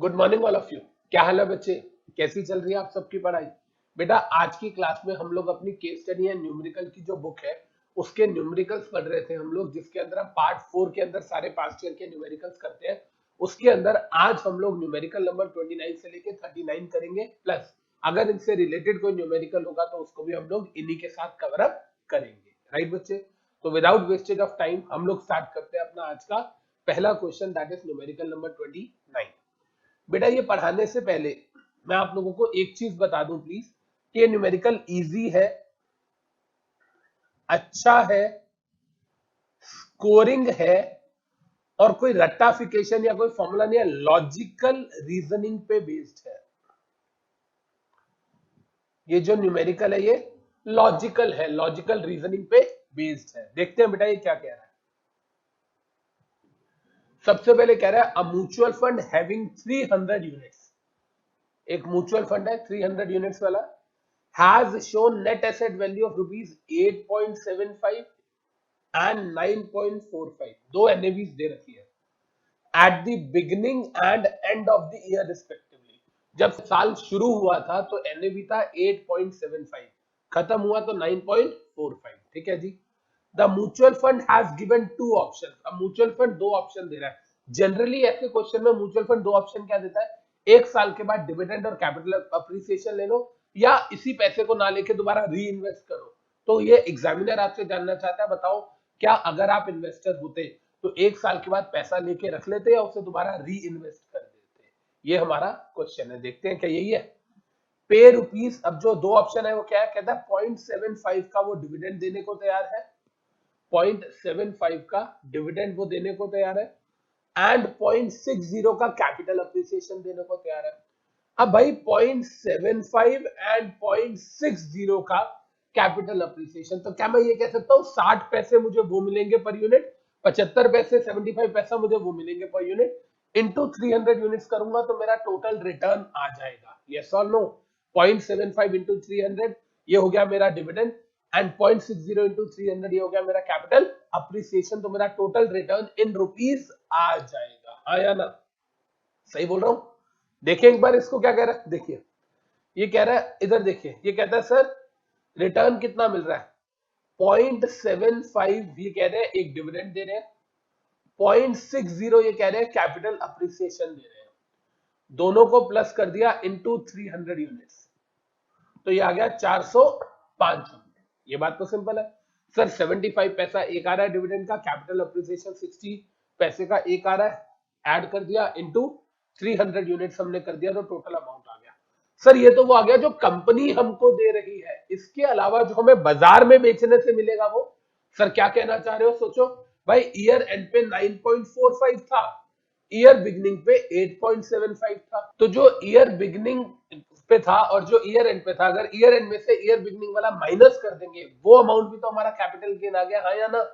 Good morning all of you. क्या हाल है बच्चे? कैसी चल रही है आप सबकी पढ़ाई? बेटा आज की क्लास में हम लोग अपनी केस स्टडी या न्यूमेरिकल की जो बुक है उसके न्यूमेरिकल्स पढ़ रहे थे हम लोग, जिसके अंदर हम पार्ट 4 के अंदर सारे पास्ट ईयर के न्यूमेरिकल्स करते हैं। उसके अंदर आज हम लोग न्यूमेरिकल नंबर 29 से लेके 39 करेंगे, प्लस अगर इनसे रिलेटेड कोई न्यूमेरिकल होगा तो उसको भी हम लोग इन्हीं के साथ कवर अप करेंगे। राइट बच्चे? तो विदाउट वेस्टेज ऑफ टाइम हम लोग स्टार्ट करते हैं अपना आज का पहला question, that is numerical number 29। बेटा ये पढ़ाने से पहले मैं आप लोगों को एक चीज बता दूं प्लीज, कि ये न्यूमेरिकल इजी है, अच्छा है, स्कोरिंग है और कोई रट्टाफिकेशन या कोई फॉर्मूला नहीं है, लॉजिकल रीजनिंग पे बेस्ड है। ये जो न्यूमेरिकल है ये लॉजिकल है, लॉजिकल रीजनिंग पे बेस्ड है। देखते हैं बेटा ये क्या कह रहा है। सबसे पहले कह रहा है a mutual fund having 300 units, एक म्यूचुअल फंड है 300 यूनिट्स वाला, has shown net asset value of rupees 8.75 and 9.45, दो NAVs दे रखी है at the beginning and end of the year respectively। जब साल शुरू हुआ था तो NAV था 8.75, खत्म हुआ तो 9.45। ठीक है जी। The mutual fund has given two option, अब म्यूचुअल फंड दो ऑप्शन दे रहा है। जनरली ऐसे क्वेश्चन में म्यूचुअल फंड दो ऑप्शन क्या देता है, एक साल के बाद डिविडेंड और कैपिटल अप्रिसिएशन ले लो या इसी पैसे को ना लेके दोबारा री इन्वेस्ट करो। तो ये एग्जामिनर आपसे जानना चाहता है, बताओ क्या अगर आप इन्वेस्टर होते तो एक साल के बाद पैसा लेके रख लेते या उसे दोबारा री इन्वेस्ट कर देते? ये हमारा क्वेश्चन है, देखते हैं क्या यही है। पे रुपीज, अब जो दो ऑप्शन है वो क्या है, कहता है 0.75 का वो डिविडेंड देने को तैयार है, 0.75 का डिविडेंड वो देने को तैयार है एंड 0.60 का कैपिटल अप्रिसिएशन देने को तैयार है। अब भाई 0.75 एंड 0.60 का कैपिटल अप्रिसिएशन, तो क्या मैं ये कह सकता हूँ 60 पैसे मुझे वो मिलेंगे पर यूनिट, 75 पैसे 75 पैसा मुझे वो मिलेंगे पर यूनिट, इंटू 300 यूनिट्स करूंगा तो मेरा टोटल रिटर्न आ जाएगा? यस और नो? 0.75 इंटू 300 ये हो गया मेरा डिविडेंड एंड 0.60 इंटू 300 ये हो गया मेरा कैपिटल अप्रिसिएशन, तो मेरा टोटल रिटर्न इन रुपीस आ जाएगा। हाँ या ना? सही बोल रहा हूं? देखिए एक बार इसको क्या कह रहा है, देखिए ये कह रहा है, इधर देखिए ये कहता है सर रिटर्न कितना मिल रहा है 0.75, ये कह रहे हैं एक डिविडेंड दे रहे हैं, 0.60 ये कह रहे हैं कैपिटल अप्रिसिएशन दे रहे हैं, दोनों को प्लस कर दिया इनटू 300 यूनिट्स, तो ये आ गया 405 यूनिट। ये बात तो सिंपल है सर, 75 पैसा एक आ रहा है डिविडेंड का, कैपिटल अप्रिसिएशन 60 पैसे का एक आ रहा है, ऐड कर दिया इनटू 300 यूनिट्स हमने कर दिया तो टोटल अमाउंट आ गया। सर ये तो वो आ गया जो कंपनी हमको दे रही है, इसके अलावा जो हमें बाजार में बेचने से मिलेगा वो? सर क्या कहना चाह रहे हो, सोचो भाई, ईयर एंड पे 9.45 था, ईयर बिगनिंग पे 8.75 था, तो जो ईयर बिगनिंग पे था और जो ईयर एंड पे था, अगर ईयर एंड में से ईयर बिगनिंग वाला माइनस कर देंगे वो अमाउंट भी तो हमारा कैपिटल गेन आ गया। हाँ या ना?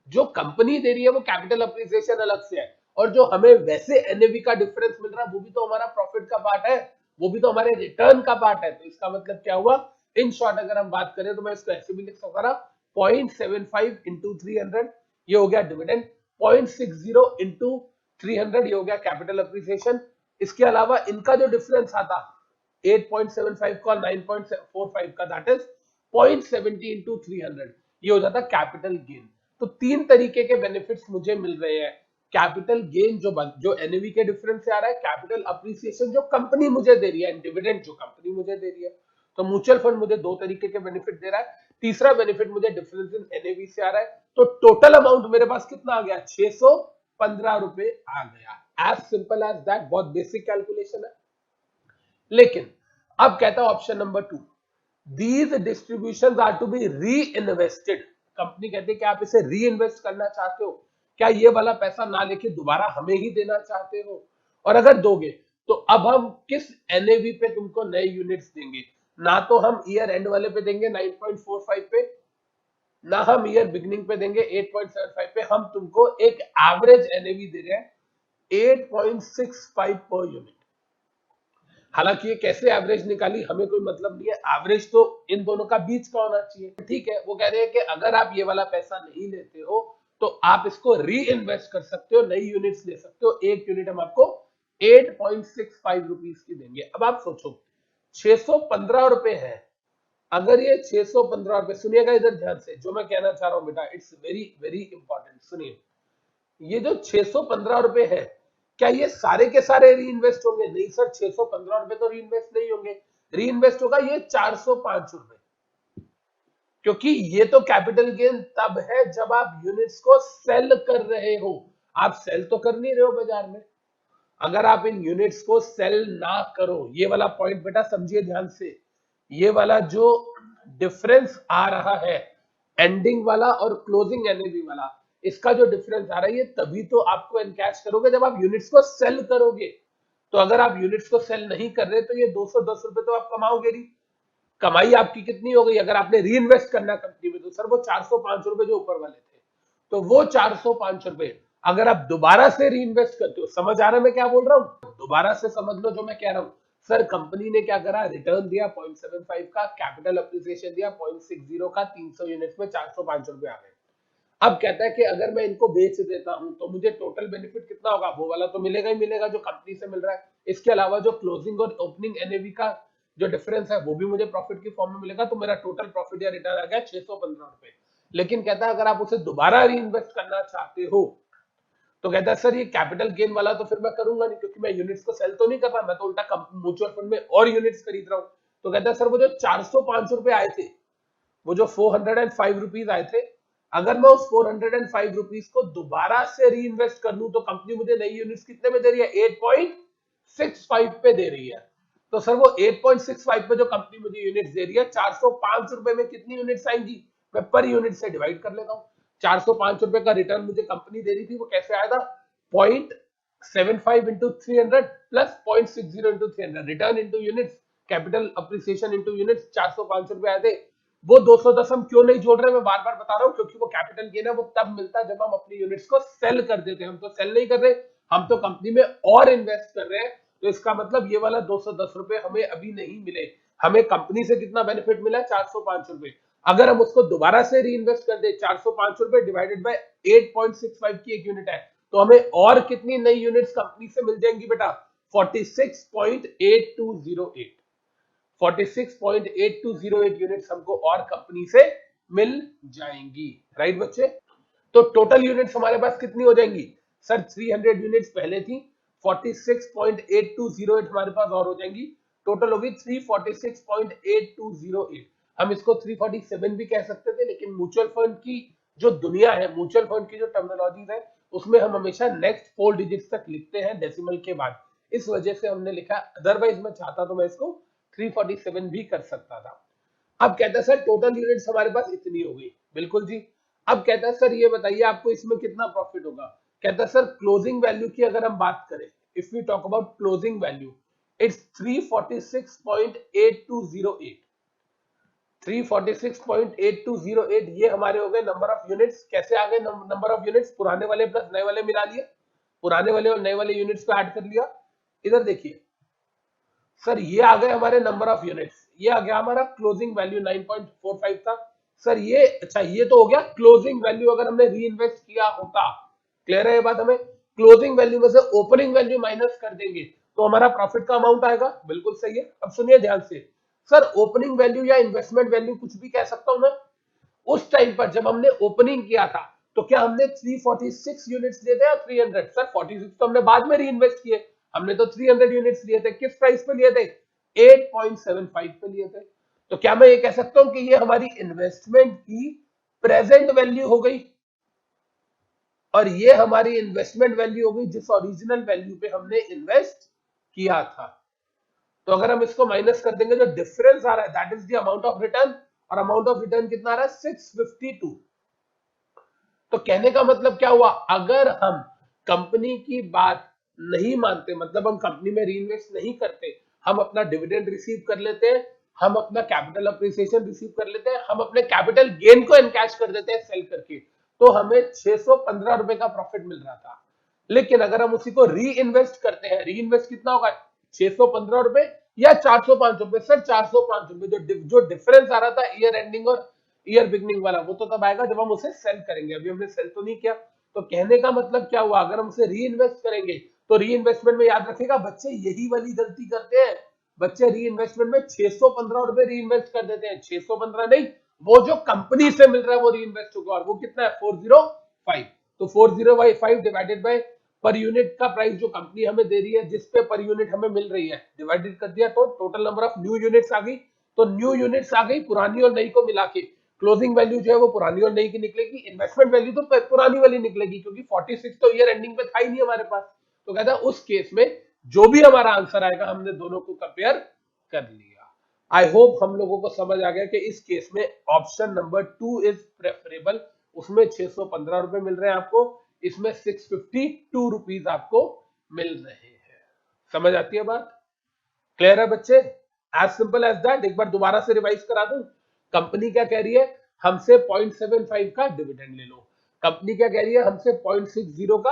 जो कंपनी दे रही है वो कैपिटल अप्रिसिएशन अलग से है और जो हमें वैसे एनएवी का डिफरेंस मिल रहा है वो भी तो हमारा प्रॉफिट का पार्ट है, वो भी तो हमारे रिटर्न का पार्ट है। तो इसका मतलब क्या हुआ, इन शॉर्ट अगर हम बात करें तो मैं इसको ऐसे भी लिख सकता ना, 0.75 इंटू 300 ये हो गया डिविडेंड, 0.60 इंटू 300 ये हो गया कैपिटल अप्रिसिएशन, इसके अलावा इनका जो डिफरेंस आता 8.75 का और 9.45 का, दैट इज 0.70 इंटू 300 ये हो जाता कैपिटल गेन। तो तीन तरीके के बेनिफिट्स मुझे मिल रहे हैं, कैपिटल गेन जो एनएवी के डिफरेंस से आ रहा है, कैपिटल अप्रिसिएशन जो कंपनी मुझे दे रही है, डिविडेंड जो कंपनी मुझे दे रही है। तो म्यूचुअल फंड मुझे दो तरीके के बेनिफिट दे रहा है, तीसरा बेनिफिट मुझे डिफरेंस इन एनएवी से आ रहा है, तो टोटल अमाउंट मेरे पास कितना आ गया, 615 रुपए आ गया। एज सिंपल एज दैट, बहुत बेसिक कैलकुलेशन है। लेकिन अब कहता है option number 2, these distributions are to be reinvested, company कहती है कि आप इसे री इन्वेस्ट करना चाहते हो, क्या ये वाला पैसा ना लेके दोबारा हमें ही देना चाहते हो, और अगर दोगे तो अब हम किस एनएवी पे तुमको नए यूनिट्स देंगे? ना तो हम ईयर एंड वाले पे देंगे 9.45 पे, ना हम ईयर बिगनिंग पे देंगे 8.75 पे, हम तुमको एक एवरेज एनएवी दे रहे हैं 8.65 पर यूनिट। हालांकि ये कैसे एवरेज निकाली हमें कोई मतलब नहीं है, एवरेज तो इन दोनों का बीच का होना चाहिए। ठीक है, वो कह रहे हैं कि अगर आप ये वाला पैसा नहीं लेते हो तो आप इसको री इन्वेस्ट कर सकते हो, नई यूनिट्स ले सकते हो, एक यूनिट हम आपको 8.65 रुपीज की देंगे। अब आप सोचो 615 रुपए है, अगर ये 615 रुपए, सुनिएगा इधर ध्यान से जो मैं कहना चाह रहा हूं बेटा, इट्स वेरी वेरी इंपॉर्टेंट, सुनिए। ये जो 615 रुपए है, क्या ये सारे के सारे री इन्वेस्ट होंगे? नहीं सर, 615 रुपए तो री इन्वेस्ट नहीं होंगे, री इन्वेस्ट होगा ये 405 रुपए, क्योंकि ये तो कैपिटल गेन तब है जब आप यूनिट्स को सेल कर रहे हो। आप सेल तो कर नहीं रहे हो बाजार में। अगर आप इन यूनिट्स को सेल ना करो, ये वाला पॉइंट बेटा समझिए ध्यान से, ये वाला जो डिफरेंस आ रहा है एंडिंग वाला और क्लोजिंग एनएवी वाला, इसका जो डिफरेंस आ रहा है, ये तभी तो आपको एनकैश करोगे जब आप यूनिट्स को सेल करोगे। तो अगर आप यूनिट्स को सेल नहीं कर रहे तो ये 210 रुपए तो आप कमाओगे नहीं। कमाई आपकी कितनी हो गई? अगर आपने री इन्वेस्ट करना कंपनी में तो सर वो 405 रुपए जो ऊपर वाले थे, तो वो 405 रुपए अगर आप दोबारा से री इन्वेस्ट करते हो, समझ आ रहा है मैं क्या बोल रहा हूं? दोबारा से समझ लो जो मैं कह रहा हूं। सर कंपनी ने क्या करा, रिटर्न दिया 0.75 का, कैपिटल अप्रिसिएशन दिया 0.60 का, 300 यूनिट्स में 405 रुपए आ गए। अब कहता है कि अगर मैं इनको बेच देता हूं तो मुझे टोटल बेनिफिट कितना होगा? वो वाला तो मिलेगा ही मिलेगा जो कंपनी से मिल रहा है, इसके अलावा जो क्लोजिंग और ओपनिंग एनएवी का जो डिफरेंस है वो भी मुझे प्रॉफिट की फॉर्म में मिलेगा। तो मेरा टोटल प्रॉफिट या रिटर्न आ गया 615 रुपए। लेकिन कहता है अगर आप उसे दोबारा री इन्वेस्ट करना चाहते हो तो कहता है सर ये कैपिटल गेन वाला तो फिर मैं करूंगा नहीं, क्योंकि मैं यूनिट्स को सेल तो नहीं कर रहा, मैं तो उल्टा म्यूचुअल फंड में और यूनिट्स खरीद रहा हूं। तो कहता है सर वो जो 405 रुपए आए थे, वो जो 405 रुपीज आए थे, अगर मैं उस 405 रुपीज को दोबारा से री इन्वेस्ट कर लूं तो कंपनी मुझे नई यूनिट्स कितने में दे रही है? 8.65 पे दे रही है। तो सर वो 8.65 पे जो कंपनी मुझे यूनिट्स दे रही है, 405 रुपए में कितनी यूनिट्स आएंगी? मैं पर यूनिट से डिवाइड कर लेता हूं। 405 रुपए का रिटर्न मुझे कंपनी दे रही थी, वो कैसे आया था? 0.75 into 300 plus 0.60 into 300, return into units, capital appreciation into units, 405 रुपए आए थे। वो 210 हम क्यों नहीं जोड़ रहे, मैं बार बार बता रहा हूं, क्योंकि वो कैपिटल गेन है वो तब मिलता है जब हम अपनी यूनिट्स को सेल कर देते हैं। हम तो सेल नहीं कर रहे, हम तो कंपनी में और इन्वेस्ट कर रहे हैं। तो इसका मतलब ये वाला 210 रुपए हमें अभी नहीं मिले, हमें कंपनी से कितना बेनिफिट मिला? 405 रुपए। अगर हम उसको दोबारा से री इन्वेस्ट कर दे, 405 रुपए डिवाइडेड बाय 8.65 की एक यूनिट है, तो हमें और कितनी नई यूनिट्स कंपनी से मिल जाएंगी बेटा? 46.8208, 46.8208 यूनिट्स हमको और कंपनी से मिल जाएंगी। राइट बच्चे? तो टोटल यूनिट्स हमारे पास कितनी हो जाएंगी? सर 300 यूनिट्स पहले थी, 46.8208 हमारे पास और हो जाएंगी, टोटल होगी 346.8208। हम इसको 347 भी कह सकते थे, लेकिन म्यूचुअल फंड की जो दुनिया है, म्यूचुअल फंड की जो टर्मिनोलॉजीज है, उसमें हम हमेशा नेक्स्ट 4 डिजिट्स तक लिखते हैं डेसिमल के बाद, इस वजह से हमने लिखा। अदरवाइज मैं चाहता तो मैं इसको 347 भी कर सकता था। अब कहता है सर टोटल यूनिट्स हमारे पास इतनी हो गई, बिल्कुल जी। अब कहता है सर ये बताइए आपको इसमें कितना प्रॉफिट होगा? कहता है सर क्लोजिंग वैल्यू की अगर हम बात करें, if we talk about closing value, it's 346.8208, 346.8208। ये हमारे हो गए नंबर ऑफ यूनिट्स। कैसे आ गए नंबर ऑफ यूनिट्स? पुराने वाले प्लस नए वाले मिला लिए, पुराने वाले और नए वाले यूनिट्स को ऐड कर लिया। इधर देखिए सर ये आ गए हमारे नंबर ऑफ यूनिट्स, ये आ गया हमारा क्लोजिंग वैल्यू 9.45 था सर। ये अच्छा, ये तो हो गया क्लोजिंग वैल्यू अगर हमने री इन्वेस्ट किया होता। क्लियर है ये बात? हमें क्लोजिंग वैल्यू में से ओपनिंग वैल्यू माइनस कर देंगे तो हमारा प्रॉफिट का अमाउंट आएगा। बिल्कुल सही है। अब सुनिए ध्यान से, सर ओपनिंग वैल्यू या इन्वेस्टमेंट वैल्यू कुछ भी कह सकता हूं मैं। उस टाइम पर जब हमने ओपनिंग किया था तो क्या हमने 346 यूनिट्स लिए थे या 300? सर 46 तो हमने बाद में री इन्वेस्ट किए, हमने तो 300 यूनिट्स लिए थे। किस प्राइस पे लिए थे? 8.75 पे लिए थे। तो क्या मैं ये कह सकता हूं कि ये हमारी इन्वेस्टमेंट की प्रेजेंट वैल्यू हो गई और ये हमारी इन्वेस्टमेंट वैल्यू हो गई जिस ओरिजिनल वैल्यू पे हमने इन्वेस्ट किया था। तो अगर हम इसको माइनस कर देंगे, जो डिफरेंस आ रहा है that is the amount of return, और अमाउंट ऑफ रिटर्न कितना आ रहा है? 652। तो कहने का मतलब क्या हुआ? अगर हम कंपनी की बात नहीं मानते, मतलब हम कंपनी में री इन्वेस्ट नहीं करते, हम अपना डिविडेंड रिसीव कर लेते हैं, हम अपना कैपिटल अप्रिसिएशन रिसीव कर लेते हैं, हम अपने कैपिटल गेन को एनकैश कर देते हैं सेल करके, तो हमें 615 रुपए का प्रॉफिट मिल रहा था। लेकिन अगर हम उसी को री इन्वेस्ट करते हैं, री इन्वेस्ट कितना होगा? 615 रुपए या 405 रुपए? सर 405 रुपए। जो डिफरेंस आ रहा था ईयर एंडिंग और ईयर बिगनिंग वाला, वो तो तब आएगा जब हम उसे सेल करेंगे। अभी हमने सेल तो नहीं किया। तो कहने का मतलब क्या हुआ? अगर हम उसे री इन्वेस्ट करेंगे तो री इन्वेस्टमेंट में याद रखेगा बच्चे यही वाली गलती करते हैं। बच्चे री इन्वेस्टमेंट में 615 रुपए री इन्वेस्ट कर देते हैं, 615 नहीं, वो जो कंपनी से मिल रहा है वो री इन्वेस्ट होगा, और वो कितना है 405। तो 405 डिवाइडेड बाय पर यूनिट का प्राइस जो कंपनी हमें दे रही है, जिस पे पर यूनिट हमें मिल रही है, डिवाइडेड कर दिया तो total number of new units आ गई। तो न्यू यूनिट्स आ गई, पुरानी और नई को मिला के क्लोजिंग वैल्यू जो है वो पुरानी और नई की निकलेगी, इन्वेस्टमेंट वैल्यू तो पुरानी वाली निकलेगी, क्योंकि 46 तो ईयर एंडिंग पे था ही नहीं हमारे पास। तो कहता है उस केस में जो भी हमारा आंसर आएगा हमने दोनों को कंपेयर कर लिया। आई होप हम लोगों को समझ आ गया कि इस केस में ऑप्शन नंबर 2 इज प्रेफरेबल। उसमें 615 रुपए मिल रहे हैं आपको, इसमें 652 रुपीज आपको मिल रहे हैं। समझ आती है बात? क्लियर है बच्चे? As simple as that. एक बार दोबारा से रिवाइज करा दूं। कंपनी क्या कह रही है, हमसे 0.75 का डिविडेंड ले लो। कंपनी क्या कह रही है, हमसे 0.60 का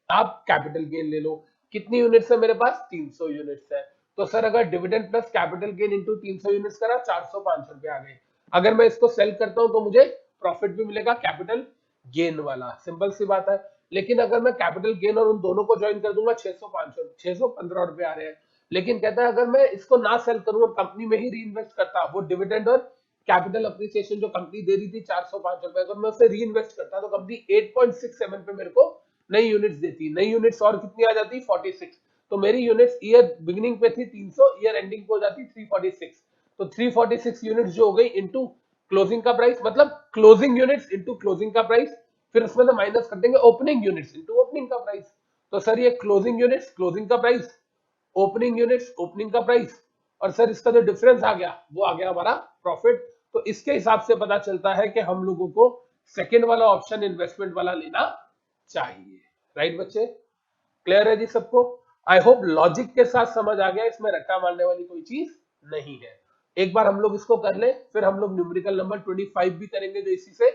आप कैपिटल गेन ले लो। कितनी यूनिट्स है मेरे पास, 300 यूनिट्स है। तो सर अगर dividend plus capital gain into 300 units करा, 405 रुपए आ गए। अगर मैं इसको सेल करता हूं तो मुझे प्रॉफिट भी मिलेगा कैपिटल गेन वाला, सिंपल सी बात है। लेकिन अगर मैं कैपिटल गेन और उन दोनों को ज्वाइन कर दूंगा, 615 रुपए आ रहे हैं। लेकिन कहता है अगर मैं इसको ना सेल करूं और कंपनी में ही री इन्वेस्ट करता, वो डिविडेंड और कैपिटल अप्रिसिएशन जो कंपनी दे रही थी 405 रुपए, अगर मैं उसे री इन्वेस्ट करता तो कंपनी 8.67 पे मेरे को नई यूनिट्स देती। नई यूनिट्स और कितनी आ जाती, 46। तो मेरी यूनिट्स ईयर बिगिनिंग पे थी 300, ईयर एंडिंग पे हो जाती 346। तो 346 यूनिट्स जो हो गई इंटू क्लोजिंग का प्राइस, मतलब क्लोजिंग यूनिट्स इंटू क्लोजिंग का प्राइस, फिर उसमें से माइनस कर देंगे ओपनिंग यूनिट्स इंटू ओपनिंग का प्राइस। तो सर ये क्लोजिंग यूनिट्स क्लोजिंग का प्राइस, ओपनिंग यूनिट्स ओपनिंग का प्राइस, और सर इसका जो डिफरेंस आ गया वो आ गया हमारा प्रॉफिट। तो इसके हिसाब से पता चलता है कि हम लोगों को सेकेंड वाला ऑप्शन इन्वेस्टमेंट वाला लेना चाहिए। राइट बच्चे? क्लियर है जी सबको? आई होप लॉजिक के साथ समझ आ गया, इसमें रट्टा मारने वाली कोई चीज नहीं है। एक बार हम लोग इसको कर ले, फिर हम लोग न्यूमेरिकल नंबर 25 भी करेंगे जो इसी से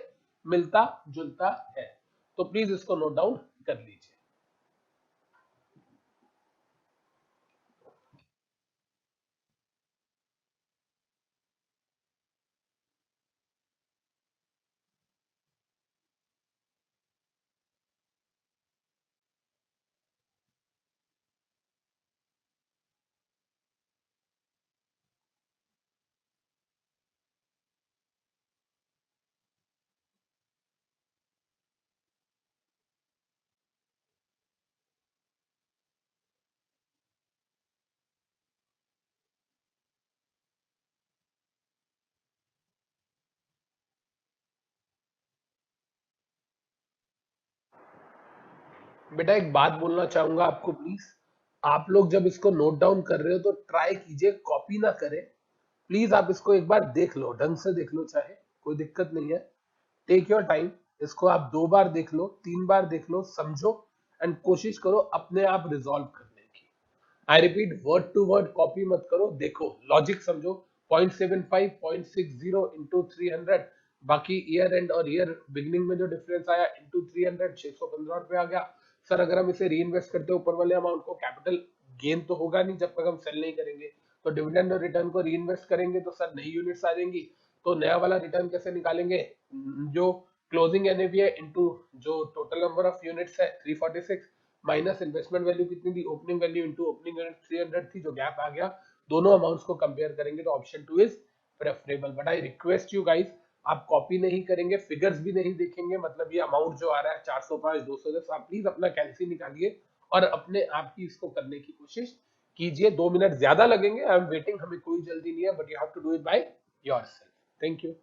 मिलता जुलता है। तो प्लीज इसको नोट डाउन कर लीजिए। बेटा एक बात बोलना चाहूंगा आपको, प्लीज आप लोग जब इसको नोट डाउन कर रहे हो तो ट्राई कीजिए कॉपी ना करें। प्लीज आप इसको एक बार देख लो, ढंग से देख लो, चाहे कोई दिक्कत नहीं है। Take your time. इसको आप 2 बार देख लो, 3 बार देख लो, समझो, एंड कोशिश करो अपने आप रिजॉल्व करने की। I repeat, word to word copy मत करो, देखो लॉजिक समझो। 0.75 0.60 इंटू 300, बाकी ईयर एंड और ईयर बिगनिंग में जो डिफरेंस आया इंटू 300, 615 रुपए आ गया। सर अगर हम इसे री इन्वेस्ट करते हैं ऊपर वाले अमाउंट को, कैपिटल गेन तो होगा नहीं जब तक हम सेल नहीं करेंगे। तो डिविडेंड और रिटर्न को री इन्वेस्ट करेंगे तो सर नई यूनिट्स आ जाएंगी। तो नया वाला रिटर्न कैसे निकालेंगे, जो क्लोजिंग एनएवी है इंटू जो टोटल नंबर ऑफ यूनिट्स है 346, माइनस इन्वेस्टमेंट वैल्यू कितनी थी, opening value into opening unit 300 थी, जो गैप आ गया। दोनों अमाउंट्स को कंपेयर करेंगे तो option 2 is preferable. But I request you guys, आप कॉपी नहीं करेंगे, फिगर्स भी नहीं देखेंगे, मतलब ये अमाउंट जो आ रहा है 405 210, आप प्लीज अपना कैलसी निकालिए और अपने आप ही इसको करने की कोशिश कीजिए। 2 मिनट ज्यादा लगेंगे, आई एम वेटिंग, हमें कोई जल्दी नहीं है, but you have to do it by yourself. Thank you.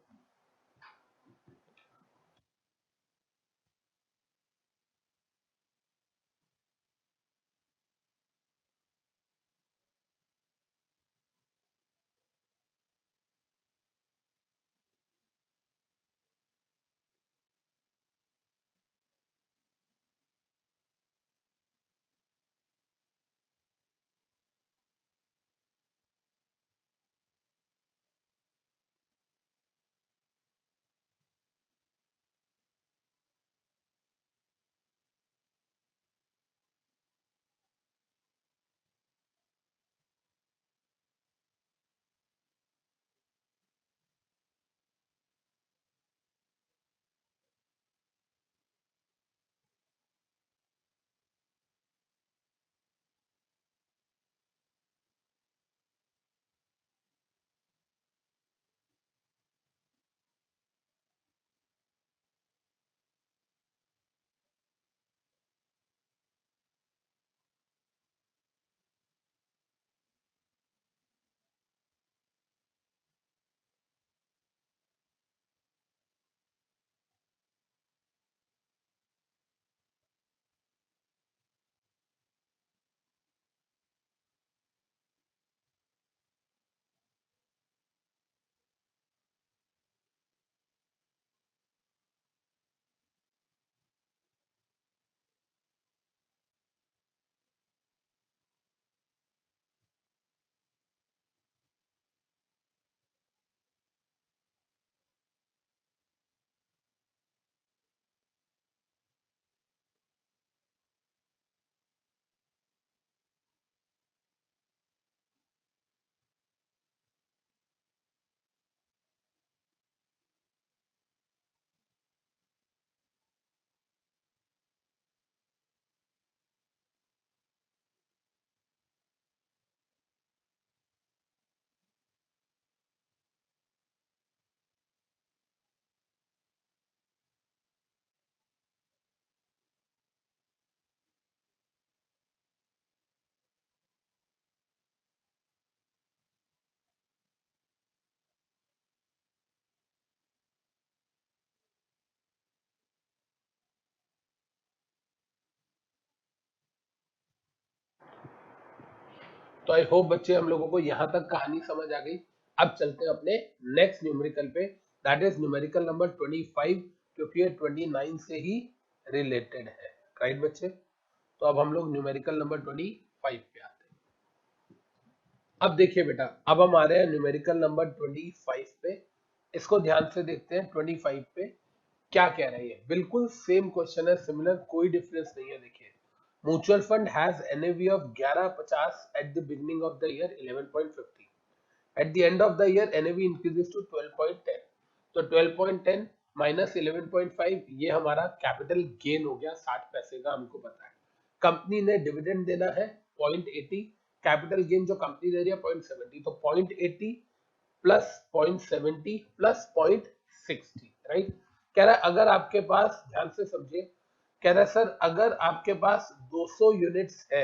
तो आई होप बच्चे हम लोगों को यहाँ तक कहानी समझ आ गई। अब चलते हैं अपने नेक्स्ट न्यूमेरिकल पे, दैट इज न्यूमेरिकल नंबर 25, क्योंकि ये 29 से ही रिलेटेड है। राइट बच्चे, तो अब हम लोग न्यूमेरिकल नंबर 25 पे आते हैं। अब देखिए बेटा, अब हम आ रहे हैं न्यूमेरिकल नंबर 25 पे। इसको ध्यान से देखते हैं। 25 पे क्या कह रही है, बिल्कुल सेम क्वेश्चन है, सिमिलर, कोई डिफरेंस नहीं है। देखिए, mutual fund has NAV of 1150 at the beginning of the year 11.50, at the end of the year NAV increases to 12.10। तो 12.10 माइनस 11.5, ये हमारा कैपिटल गेन हो गया 60 पैसे का, हमको पता है। कंपनी ने डिविडेंड देना है 0.80, कैपिटल गेन जो कंपनी दे रही है 0.70, तो 0.80 प्लस 0.70 प्लस 0.60, राइट। कह रहा है अगर आपके पास, ध्यान से समझिए, कह रहा है सर अगर आपके पास 200 यूनिट्स है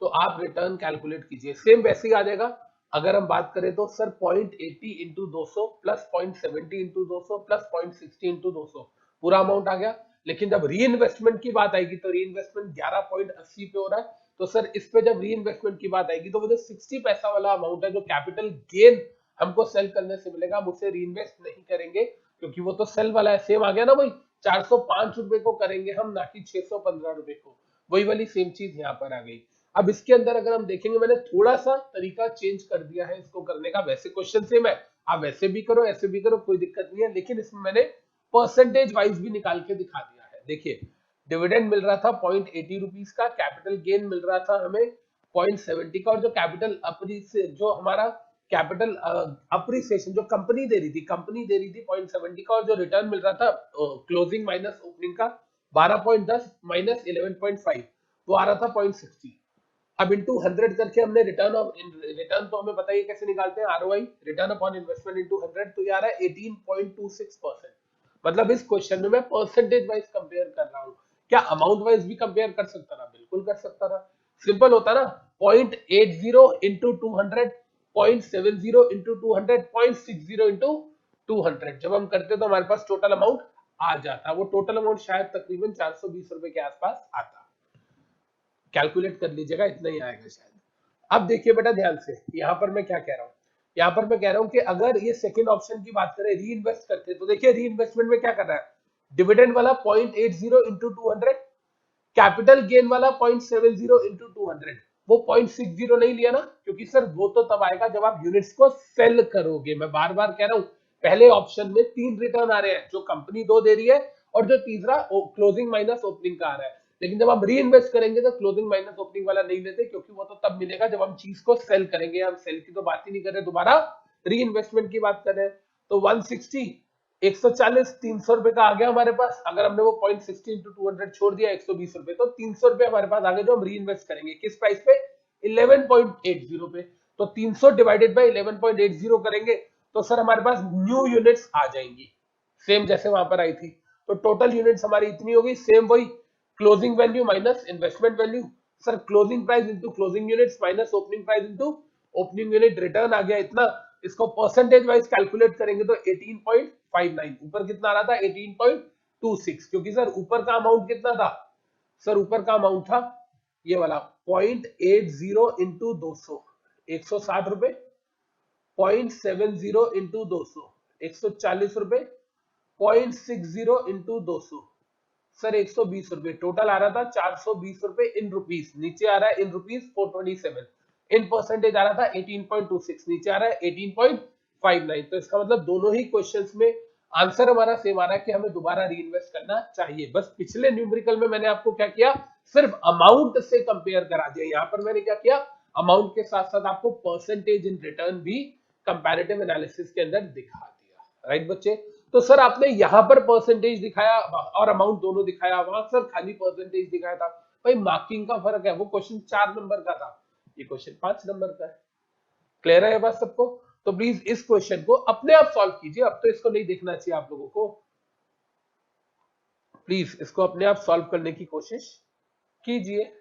तो आप रिटर्न कैलकुलेट कीजिए। सेम वैसे ही आ जाएगा। अगर हम बात करें तो sir 0.80 into 200 plus 0.70 into 200 plus 0.60 into 200, पूरा अमाउंट आ गया। लेकिन जब री इन्वेस्टमेंट की बात आएगी तो री इन्वेस्टमेंट 11.80 पे हो रहा है, तो सर इस पे जब री इन्वेस्टमेंट की बात आएगी तो वो जो 60 पैसा वाला अमाउंट है जो कैपिटल गेन हमको सेल करने से मिलेगा, हम उसे री इन्वेस्ट नहीं करेंगे, क्योंकि वो तो सेल वाला है। सेम आ गया ना भाई, 405 रुपए को करेंगे हम, ना कि 615 रुपए को। वही वाली सेम चीज यहाँ पर आ गई। अब इसके अंदर अगर हम देखेंगे, मैंने थोड़ा सा तरीका चेंज कर दिया है इसको करने का। वैसे क्वेश्चन सेम है, आप वैसे भी करो ऐसे भी करो, कोई दिक्कत नहीं है, लेकिन इसमें मैंने परसेंटेज वाइज भी निकाल के दिखा दिया है। देखिए, डिविडेंड मिल रहा था 0.80 रुपीज का, कैपिटल गेन मिल रहा था हमें 0.70 का, और जो कैपिटल जो हमारा कैपिटल अप्रिसिएशन जो कंपनी दे रही थी, कंपनी दे रही थी 0.70 का, और जो रिटर्न मिल रहा था क्लोजिंग माइनस ओपनिंग का 12.10 माइनस 11.5, वो आ रहा था 0.60। अब इंटू 100 करके हमने रिटर्न तो हमें पता ही कैसे निकालते हैं, ROI, return upon investment into 100, तो ये आ रहा है 18.26%। मतलब इस क्वेश्चन में मैं परसेंटेज वाइज कंपेयर कर रहा हूँ। क्या अमाउंट वाइज भी कंपेयर कर सकता था? बिल्कुल कर सकता था। सिंपल होता ना, 0.80 इंटू 200, 0.70 इंटू 200, 0.60 इंटू 200, जब हम करते तो हमारे पास टोटल अमाउंट आ जाता। वो टोटल अमाउंट शायद तकरीबन 420 रुपए के आसपास आता। कैलकुलेट कर लीजिएगा, इतना ही आएगा शायद। अब देखिए बेटा ध्यान से, यहाँ पर मैं क्या कह रहा हूँ, यहाँ पर मैं कह रहा हूँ कि अगर ये सेकंड ऑप्शन की बात करें, री इन्वेस्ट करते, तो देखिए री इन्वेस्टमेंट में क्या कर रहा है, डिविडेंड वाला 0.80 इंटू 200, कैपिटल गेन वाला 0.70 इंटू 200, वो 0.60 नहीं लिया ना, क्योंकि सर वो तो तब आएगा जब आप यूनिट्स को सेल करोगे। मैं बार बार कह रहा हूँ, पहले ऑप्शन में 3 रिटर्न आ रहे हैं, जो कंपनी 2 दे रही है, और जो तीसरा क्लोजिंग माइनस ओपनिंग का आ रहा है। लेकिन जब हम री इन्वेस्ट करेंगे तो क्लोजिंग माइनस ओपनिंग वाला नहीं लेते, क्योंकि वो तो तब मिलेगा जब हम चीज को सेल करेंगे। हम सेल की तो बात ही नहीं कर रहे, दोबारा री इन्वेस्टमेंट की बात कर रहे हैं। तो 160, 140, 300 रुपए का आ गया हमारे पास। अगर हमने वो 0.60 इंटू 200 छोड़ दिया, 120 रुपए, तो 300 रुपए हमारे पास आ गए, जो हम री इन्वेस्ट करेंगे किस प्राइस पे, 11.80 पे। तो 300 डिवाइडेड बाई 11.80 करेंगे तो सर हमारे पास न्यू यूनिट्स आ जाएंगी, सेम जैसे वहां पर आई थी। तो टोटल यूनिट्स हमारी इतनी होगी, सेम वही, closing value minus investment value. Sir closing price into closing units minus opening price into opening unit, return आ गया इतना। इसको परसेंटेज वाइज कैलकुलेट करेंगे तो 18.59, ऊपर कितना आ रहा था, 18.26, क्योंकि सर ऊपर का अमाउंट कितना था, सर ऊपर का अमाउंट था ये वाला 0.80 इंटू 200, 160 रुपए, 0.70 इंटू 200, 140 रुपए, 0.60 इंटू 200, सर 120 रुपए, टोटल आ रहा था 420 रुपए इन रुपीस, नीचे आ रहा है इन रुपीस 427, इन परसेंटेज आ रहा था 18.26, नीचे आ रहा है 18.59। तो इसका मतलब दोनों ही क्वेश्चंस में आंसर हमारा सेम आ रहा है कि हमें दोबारा री इन्वेस्ट करना चाहिए। बस पिछले न्यूमेरिकल में मैंने आपको क्या किया, सिर्फ अमाउंट से कंपेयर करा दिया। यहाँ पर मैंने क्या किया, अमाउंट के साथ साथ आपको परसेंटेज इन रिटर्न भी कंपैरेटिव एनालिसिस के अंदर दिखा दिया। राइट बच्चे, तो सर आपने यहाँ पर परसेंटेज दिखाया और अमाउंट दोनों दिखाया, वहां सर खाली परसेंटेज दिखाया था। भाई मार्किंग का फर्क है, वो क्वेश्चन 4 नंबर का था, ये क्वेश्चन 5 नंबर का है। क्लियर है ये बात सबको? तो प्लीज इस क्वेश्चन को अपने आप सॉल्व कीजिए, अब तो इसको नहीं देखना चाहिए आप लोगों को। प्लीज इसको अपने आप सॉल्व करने की कोशिश कीजिए।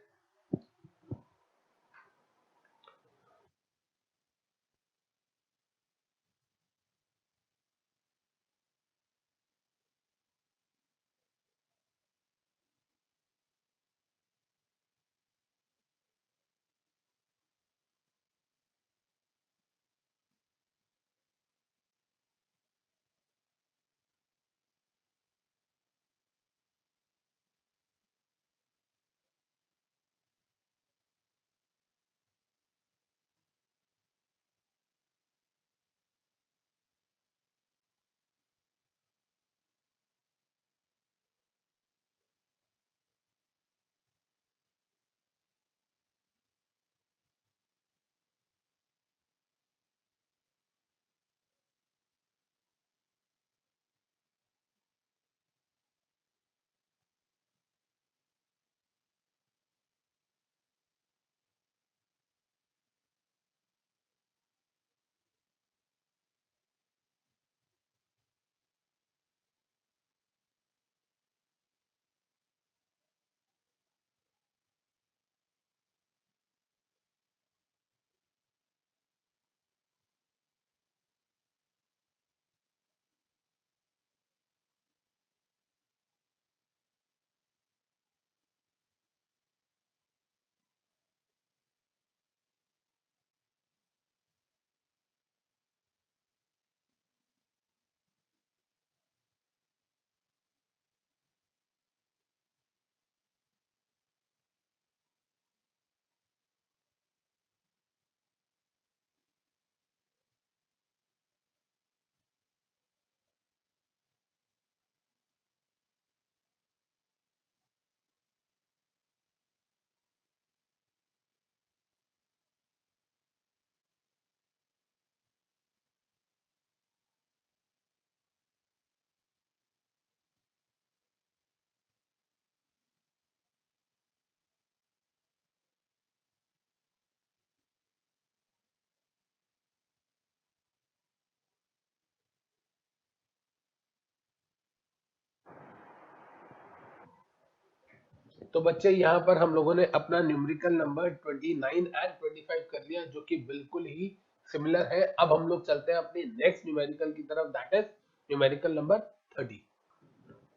तो बच्चे यहाँ पर हम लोगों ने अपना न्यूमेरिकल नंबर 29 एंड 25 कर लिया, जो कि बिल्कुल ही सिमिलर है। अब हम लोग चलते हैं अपनी नेक्स्ट न्यूमेरिकल की तरफ, दैट इज न्यूमेरिकल नंबर 30।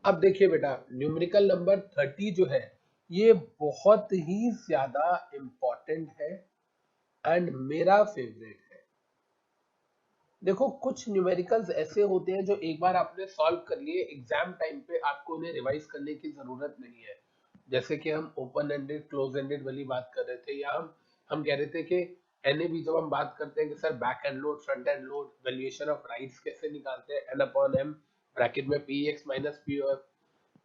अब देखिए बेटा, न्यूमेरिकल नंबर 30 जो है ये बहुत ही ज्यादा इंपॉर्टेंट है एंड मेरा फेवरेट है। देखो, कुछ न्यूमेरिकल्स ऐसे होते हैं जो एक बार आपने सॉल्व कर लिए, एग्जाम टाइम पे आपको उन्हें रिवाइज करने की जरूरत नहीं है। जैसे कि हम ओपन एंडेड क्लोज एंडेड वाली बात कर रहे थे, या हम कह रहे थे कि एनएबी जब हम बात करते हैं कि sir back end load, front end load, valuation of rights कैसे निकालते हैं, एन अपॉन एम ब्रैकेट में पी एक्स माइनस पी और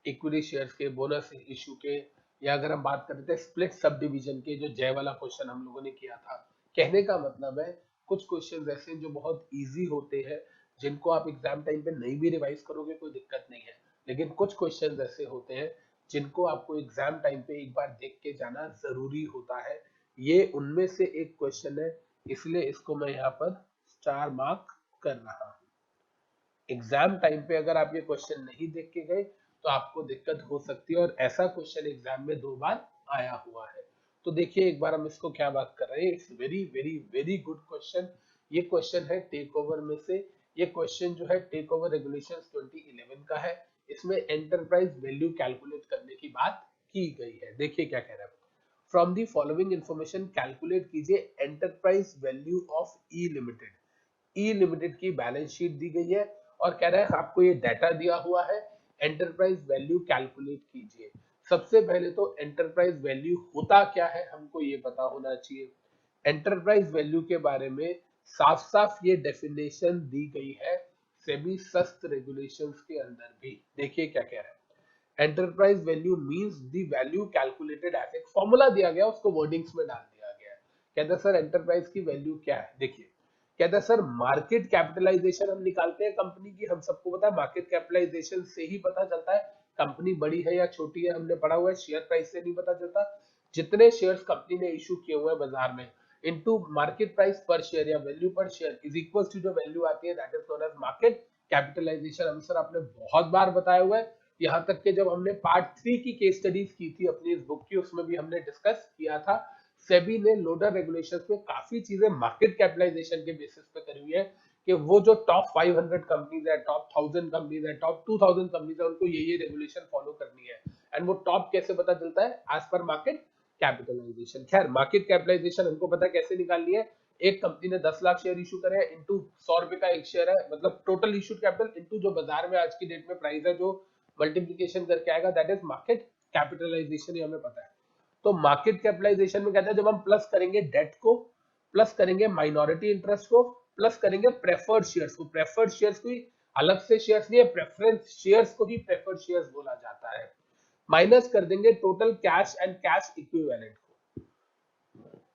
इक्विटी शेयर्स के, बोनस इशू के, या अगर हम बात करते हैं स्प्लिट सब डिवीजन के, जो जय वाला क्वेश्चन हम लोगों ने किया था। कहने का मतलब है कुछ क्वेश्चन ऐसे हैं जो बहुत इजी होते हैं, जिनको आप एग्जाम टाइम पे नहीं भी रिवाइज करोगे कोई दिक्कत नहीं है, लेकिन कुछ क्वेश्चन ऐसे होते हैं जिनको आपको एग्जाम टाइम पे एक बार देख के जाना जरूरी होता है। ये उनमें से एक क्वेश्चन है, इसलिए इसको मैं यहाँ पर स्टार मार्क कर रहा हूँ। एग्जाम टाइम पे अगर आप ये क्वेश्चन नहीं देख के गए तो आपको दिक्कत हो सकती है, और ऐसा क्वेश्चन एग्जाम में 2 बार आया हुआ है। तो देखिए एक बार हम इसको क्या बात कर रहे हैं, it's very very very good question. ये क्वेश्चन है टेक ओवर में से। ये क्वेश्चन जो है टेक ओवर रेगुलेशंस 2011 का है। इसमें एंटरप्राइज वैल्यू कैलकुलेट करने की बात की गई है। देखिए क्या कह रहा है, from the following information calculate कीजिए enterprise value of E limited. E limited की बैलेंस शीट दी गई है और कह रहा है आपको ये डाटा दिया हुआ है, एंटरप्राइज वैल्यू कैलकुलेट कीजिए। सबसे पहले तो एंटरप्राइज वैल्यू होता क्या है हमको ये पता होना चाहिए। एंटरप्राइज वैल्यू के बारे में साफ साफ ये डेफिनेशन दी गई है सेबी सस्त रेगुलेशंस के अंदर भी। देखिए क्या कह रहा है, enterprise value means the value calculated as, एक फॉर्मूला दिया गया उसको वर्डिंग्स में डाल दिया गया है। कहता है सर एंटरप्राइज की वैल्यू क्या है, देखिए कहता है सर मार्केट कैपिटलाइजेशन हम निकालते हैं कंपनी की, हम सबको पता है मार्केट कैपिटलाइजेशन से ही पता चलता है कंपनी बड़ी है या छोटी है, हमने पढ़ा हुआ है, शेयर प्राइस से नहीं पता चलता। जितने शेयर्स कंपनी ने इशू किए हुए हैं बाजार में इनटू मार्केट प्राइस पर शेयर या वैल्यू पर शेयर इज इक्वल टू जो वैल्यू आती है that is known as market capitalisation. हम सर आपने बहुत बार बताया हुआ है, यहाँ तक कि जब हमने पार्ट 3 की केस स्टडीज की थी अपनी इस बुक की, उसमें भी हमने डिस्कस किया था। सेबी ने लोडर रेगुलेशंस में काफी चीजें मार्केट कैपिटलाइजेशन के बेसिस पे करी हुई है कि वो जो टॉप 500 कंपनीज है, टॉप 1000 कंपनीज है, टॉप 2000 कंपनीज है, उनको ये रेगुलेशन फॉलो करनी है। एंड वो टॉप कैसे पता चलता है, एज पर मार्केट कैपिटलाइजेशन। खैर मार्केट कैपिटलाइजेशन हमको पता कैसे निकालनी है, एक कंपनी ने 10 लाख शेयर इशू करे इंटू 100 रुपए का एक शेयर है, मतलब टोटल इशूड कैपिटल इंटू जो बाजार में आज की डेट में प्राइस है, जो मल्टीप्लीकेशन करके आएगा दैट इज मार्केट कैपिटलाइजेशन, ये हमें पता है। तो मार्केट कैपिटलाइजेशन में कहते हैं जब हम प्लस करेंगे डेट को, प्लस करेंगे माइनॉरिटी इंटरेस्ट को, प्लस करेंगे प्रेफर्ड शेयर्स को। प्रेफर्ड शेयर्स कोई अलग से शेयर्स नहीं है, प्रेफरेंस शेयर्स को ही प्रेफर्ड शेयर्स बोला जाता है। माइनस कर देंगे total cash and cash equivalent को।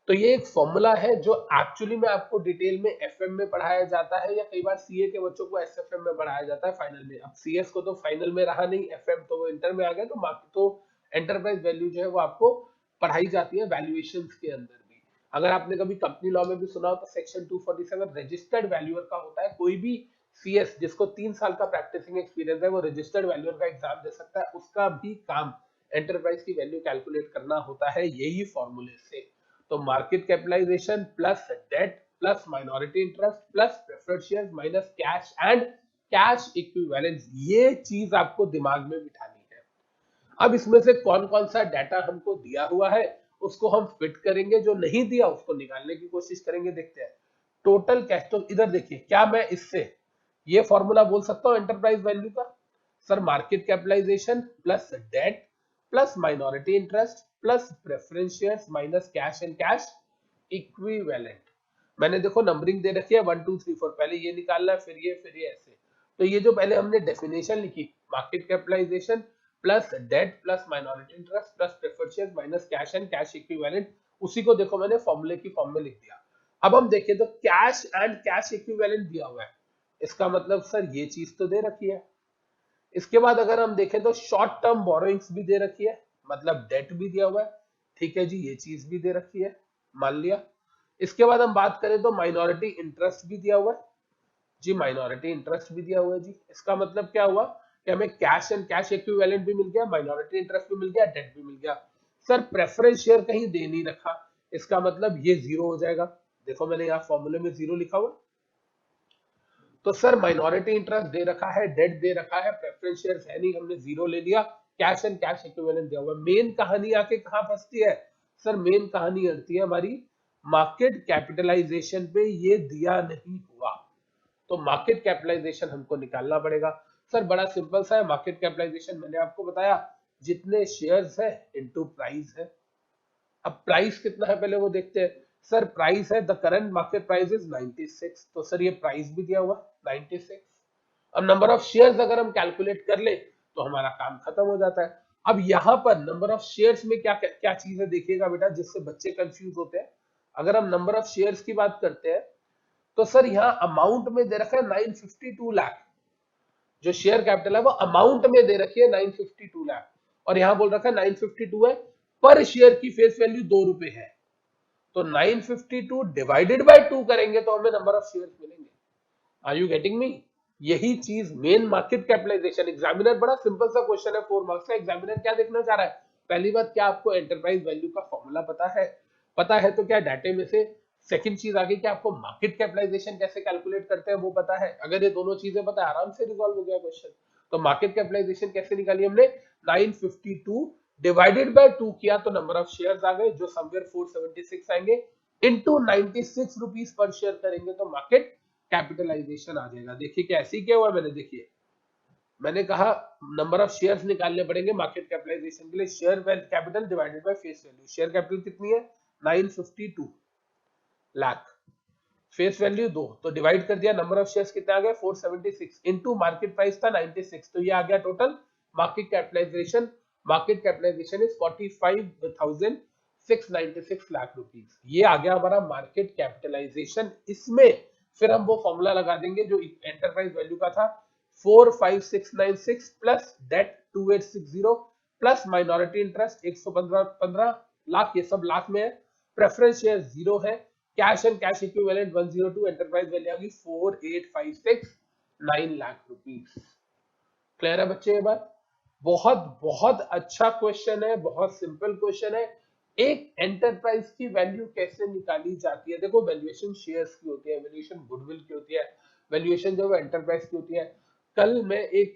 तो ये एक फॉर्मूला है जो एक्चुअली में आपको डिटेल में एफएम में पढ़ाया जाता है, या कई बार सीए के बच्चों को एसएफएम में पढ़ाया जाता है फाइनल में। अब सीएस को तो फाइनल में रहा नहीं, एफएम तो वो इंटर में आ गया, तो एंटरप्राइज वैल्यू जो है वो आपको पढ़ाई जाती है वैल्यूएशंस के अंदर भी। अगर आपने कभी कंपनी लॉ में भी सुना हो तो सेक्शन 247 रजिस्टर्ड वैल्यूअर का होता है। कोई भी सीएस जिसको 3 साल का प्रैक्टिसिंग एक्सपीरियंस है वो रजिस्टर्ड वैल्यूअर का एग्जाम दे सकता है, उसका भी काम एंटरप्राइज की वैल्यू कैलकुलेट करना होता है यही फॉर्मूले से। तो market capitalisation plus debt plus minority interest plus preferred shares minus cash and cash equivalents, ये चीज आपको दिमाग में बिठानी है। अब इसमें से कौन कौन सा डाटा हमको दिया हुआ है उसको हम फिट करेंगे, जो नहीं दिया उसको निकालने की कोशिश करेंगे। देखते हैं टोटल कैश। तो इधर देखिए, क्या मैं इससे ये फॉर्मूला बोल सकता हूं एंटरप्राइज वैल्यू का, sir market capitalisation plus debt plus minority interest plus preference shares minus cash and cash equivalent. मैंने देखो नंबरिंग दे रखी है 1 2 3 4, पहले ये निकालना है फिर ये ऐसे। तो ये जो पहले हमने डेफिनेशन लिखी market capitalisation plus debt plus minority interest plus preferred shares minus cash and cash equivalent, उसी को देखो मैंने फॉर्मूले की फॉर्म में लिख दिया। अब हम देखें तो कैश एंड कैश इक्विवेलेंट दिया हुआ है, इसका मतलब सर ये चीज तो दे रखी है। इसके बाद अगर हम देखें तो शॉर्ट टर्म बोरोइंग्स भी दे रखी है, मतलब डेट भी दिया हुआ है, ठीक है जी, ये चीज भी दे रखी है, मान लिया। इसके बाद हम बात करें तो माइनॉरिटी इंटरेस्ट भी दिया हुआ है जी, माइनॉरिटी इंटरेस्ट भी दिया हुआ है जी। इसका मतलब क्या हुआ कि हमें कैश एंड कैश इक्विवेलेंट भी मिल गया, माइनॉरिटी इंटरेस्ट भी मिल गया, डेट भी मिल गया। सर प्रेफरेंस शेयर कहीं दे नहीं रखा, इसका मतलब ये जीरो हो जाएगा। देखो मैंने यहाँ फॉर्मूले में जीरो लिखा हुआ। तो सर माइनॉरिटी इंटरेस्ट दे रखा है, डेट दे रखा है, प्रेफरेंस शेयर्स है नहीं, हमने जीरो ले लिया, कैश एंड कैश इक्विवेलेंट दिया हुआ। मेन कहानी आके कहां फंसती है सर? मेन कहानी अड़ती है हमारी मार्केट कैपिटलाइजेशन पे, ये दिया नहीं हुआ, तो मार्केट कैपिटलाइजेशन हमको निकालना पड़ेगा। सर बड़ा सिंपल सा है मार्केट कैपिटलाइजेशन, मैंने आपको बताया जितने शेयर्स है इनटू प्राइस है। अब प्राइस कितना है पहले वो देखते हैं। सर प्राइस है, the current market price is 96, तो सर ये प्राइस भी दिया हुआ 96। अब नंबर ऑफ शेयर्स अगर हम कैलकुलेट कर ले तो हमारा काम खत्म हो जाता है। अब यहाँ पर नंबर ऑफ शेयर्स में क्या क्या चीज है देखिएगा बेटा, जिससे बच्चे कंफ्यूज होते हैं। अगर हम नंबर ऑफ शेयर्स की बात करते हैं तो सर यहाँ अमाउंट में दे रखा है 952 लाख, जो शेयर कैपिटल है वो अमाउंट में दे रखी है 952 लाख, और यहां बोल रखा है 952 है, पर शेयर की फेस वैल्यू 2 रुपए है। तो 952 डिवाइडेड बाय 2 करेंगे तो हमें नंबर ऑफ शेयर्स मिलेंगे। Are you getting me? यही चीज मेन मार्केट कैपिटलाइजेशन। एग्जामिनर बड़ा सिंपल सा क्वेश्चन है 4 मार्क्स का, एग्जामिनर क्या देखना चाह रहा है? पहली बात, क्या आपको एंटरप्राइज वैल्यू का फॉर्मूला पता है? पता है तो क्या डाटे में से सेकंड चीज आ गई कि आपको मार्केट कैपिटलाइजेशन कैसे कैलकुलेट करते हैं वो पता है? अगर ये दोनों चीजें पता है आराम से रिजॉल्व हो गया क्वेश्चन। तो मार्केट कैपिटलाइजेशन कैसे निकाली हमने? 952 डिवाइडेड बाय 2 किया तो नंबर ऑफ शेयर्स आ गए जो समवेयर 476 आएंगे, इनटू 96 रुपीस पर शेयर करेंगे तो मार्केट कैपिटलाइजेशन आ जाएगा। देखिए क्या ऐसे ही क्या हुआ मैंने, देखिए मैंने कहा नंबर ऑफ शेयर्स निकालने पड़ेंगे मार्केट कैपिटलाइजेशन के लिए, share capital divided by face value. Share capital कितनी है? 952 लाख, फेस वैल्यू 2, तो डिवाइड कर दिया, नंबर ऑफ शेयर्स कितना आ गया 476, इनटू मार्केट प्राइस था 96, तो ये आ गया total market capitalisation. Market capitalisation is 45,696 lakh rupees, ये आ गया हमारा मार्केट कैपिटलाइजेशन। इसमें फिर हम वो फॉर्मूला लगा देंगे जो एंटरप्राइज वैल्यू का था, 45696 plus debt 2860 plus minority interest 115 lakh, ये सब लाख में है, प्रेफरेंस शेयर जीरो है, cash and cash equivalent 102, enterprise value आ गई 48,569 लाख रुपीस। क्लियर है बच्चे ये बात? बहुत बहुत अच्छा क्वेश्चन है, बहुत सिंपल क्वेश्चन है। एक एंटरप्राइज की वैल्यू कैसे निकाली जाती है? देखो वैल्यूएशन शेयर्स की होती है, वैल्यूएशन गुडविल की होती है, वैल्यूएशन जो एंटरप्राइज की होती है। कल मैं एक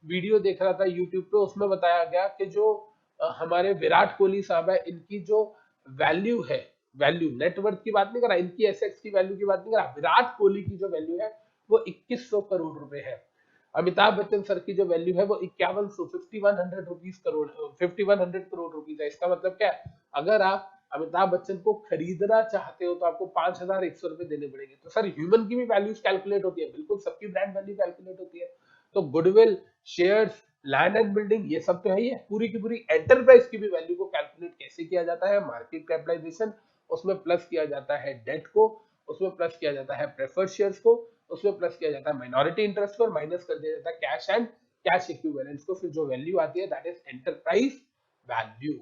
वीडियो देख रहा था यूट्यूब पे, उसमें बताया गया कि जो हमारे विराट कोहली साहब है, इनकी जो वैल्यू है, वैल्यू नेटवर्थ की बात नहीं कर रहा, इनकी एसेट्स की वैल्यू की बात नहीं कर रहा, विराट कोहली की जो वैल्यू है वो 2100 करोड़ रुपए है। अमिताभ बच्चन सर की जो वैल्यू है वो 5100 रुपीस करोड़, 5100 करोड़ रुपीस है। इसका मतलब क्या है? अगर आप अमिताभ बच्चन को खरीदना चाहते हो तो आपको 5100 रुपए देने पड़ेंगे। तो सर ह्यूमन की भी वैल्यूज कैलकुलेट होती है, बिल्कुल सबकी ब्रांड वैल्यू कैलकुलेट होती है। तो goodwill, shares, land and building, ये सब तो है ही है। पूरी की पूरी एंटरप्राइज की भी वैल्यू को कैलकुलेट कैसे किया जाता है? मार्केट कैपिटलाइजेशन, उसमें प्लस किया जाता है डेट को, उसमें प्लस किया जाता है प्रेफर्ड शेयर्स को, उसमें प्लस किया जाता है माइनॉरिटी इंटरेस्ट को, और माइनस कर दिया जाता है कैश एंड कैश इक्विवेलेंट्स को। फिर जो वैल्यू आती है that is enterprise value.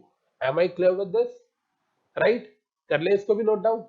Am I clear with this? Right, कर ले इसको भी नोट डाउन।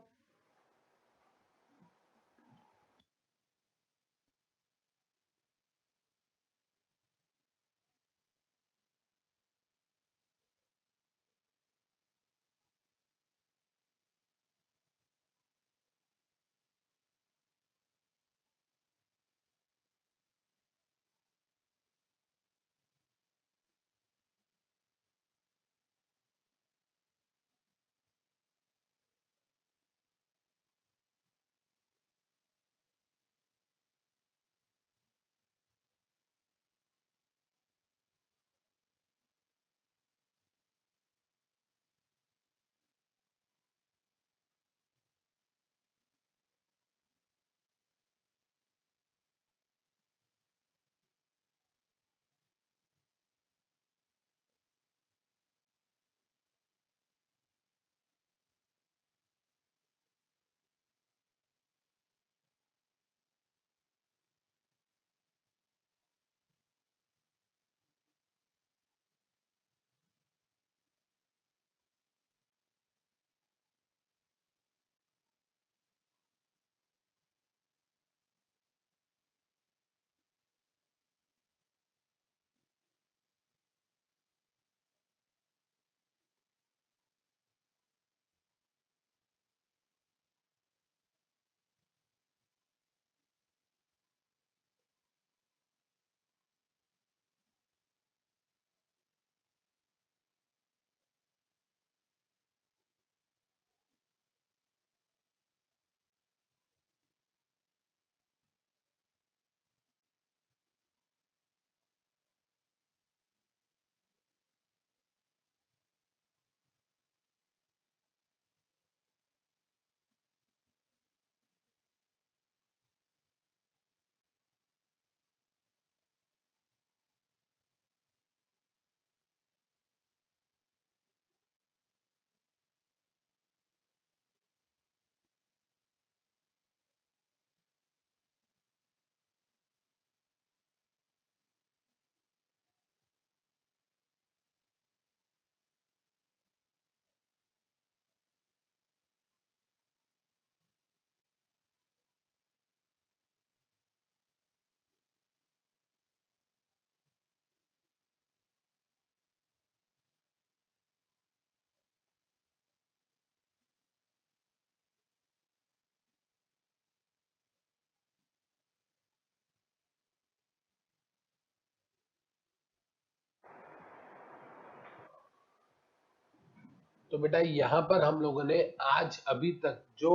तो बेटा यहाँ पर हम लोगों ने आज अभी तक जो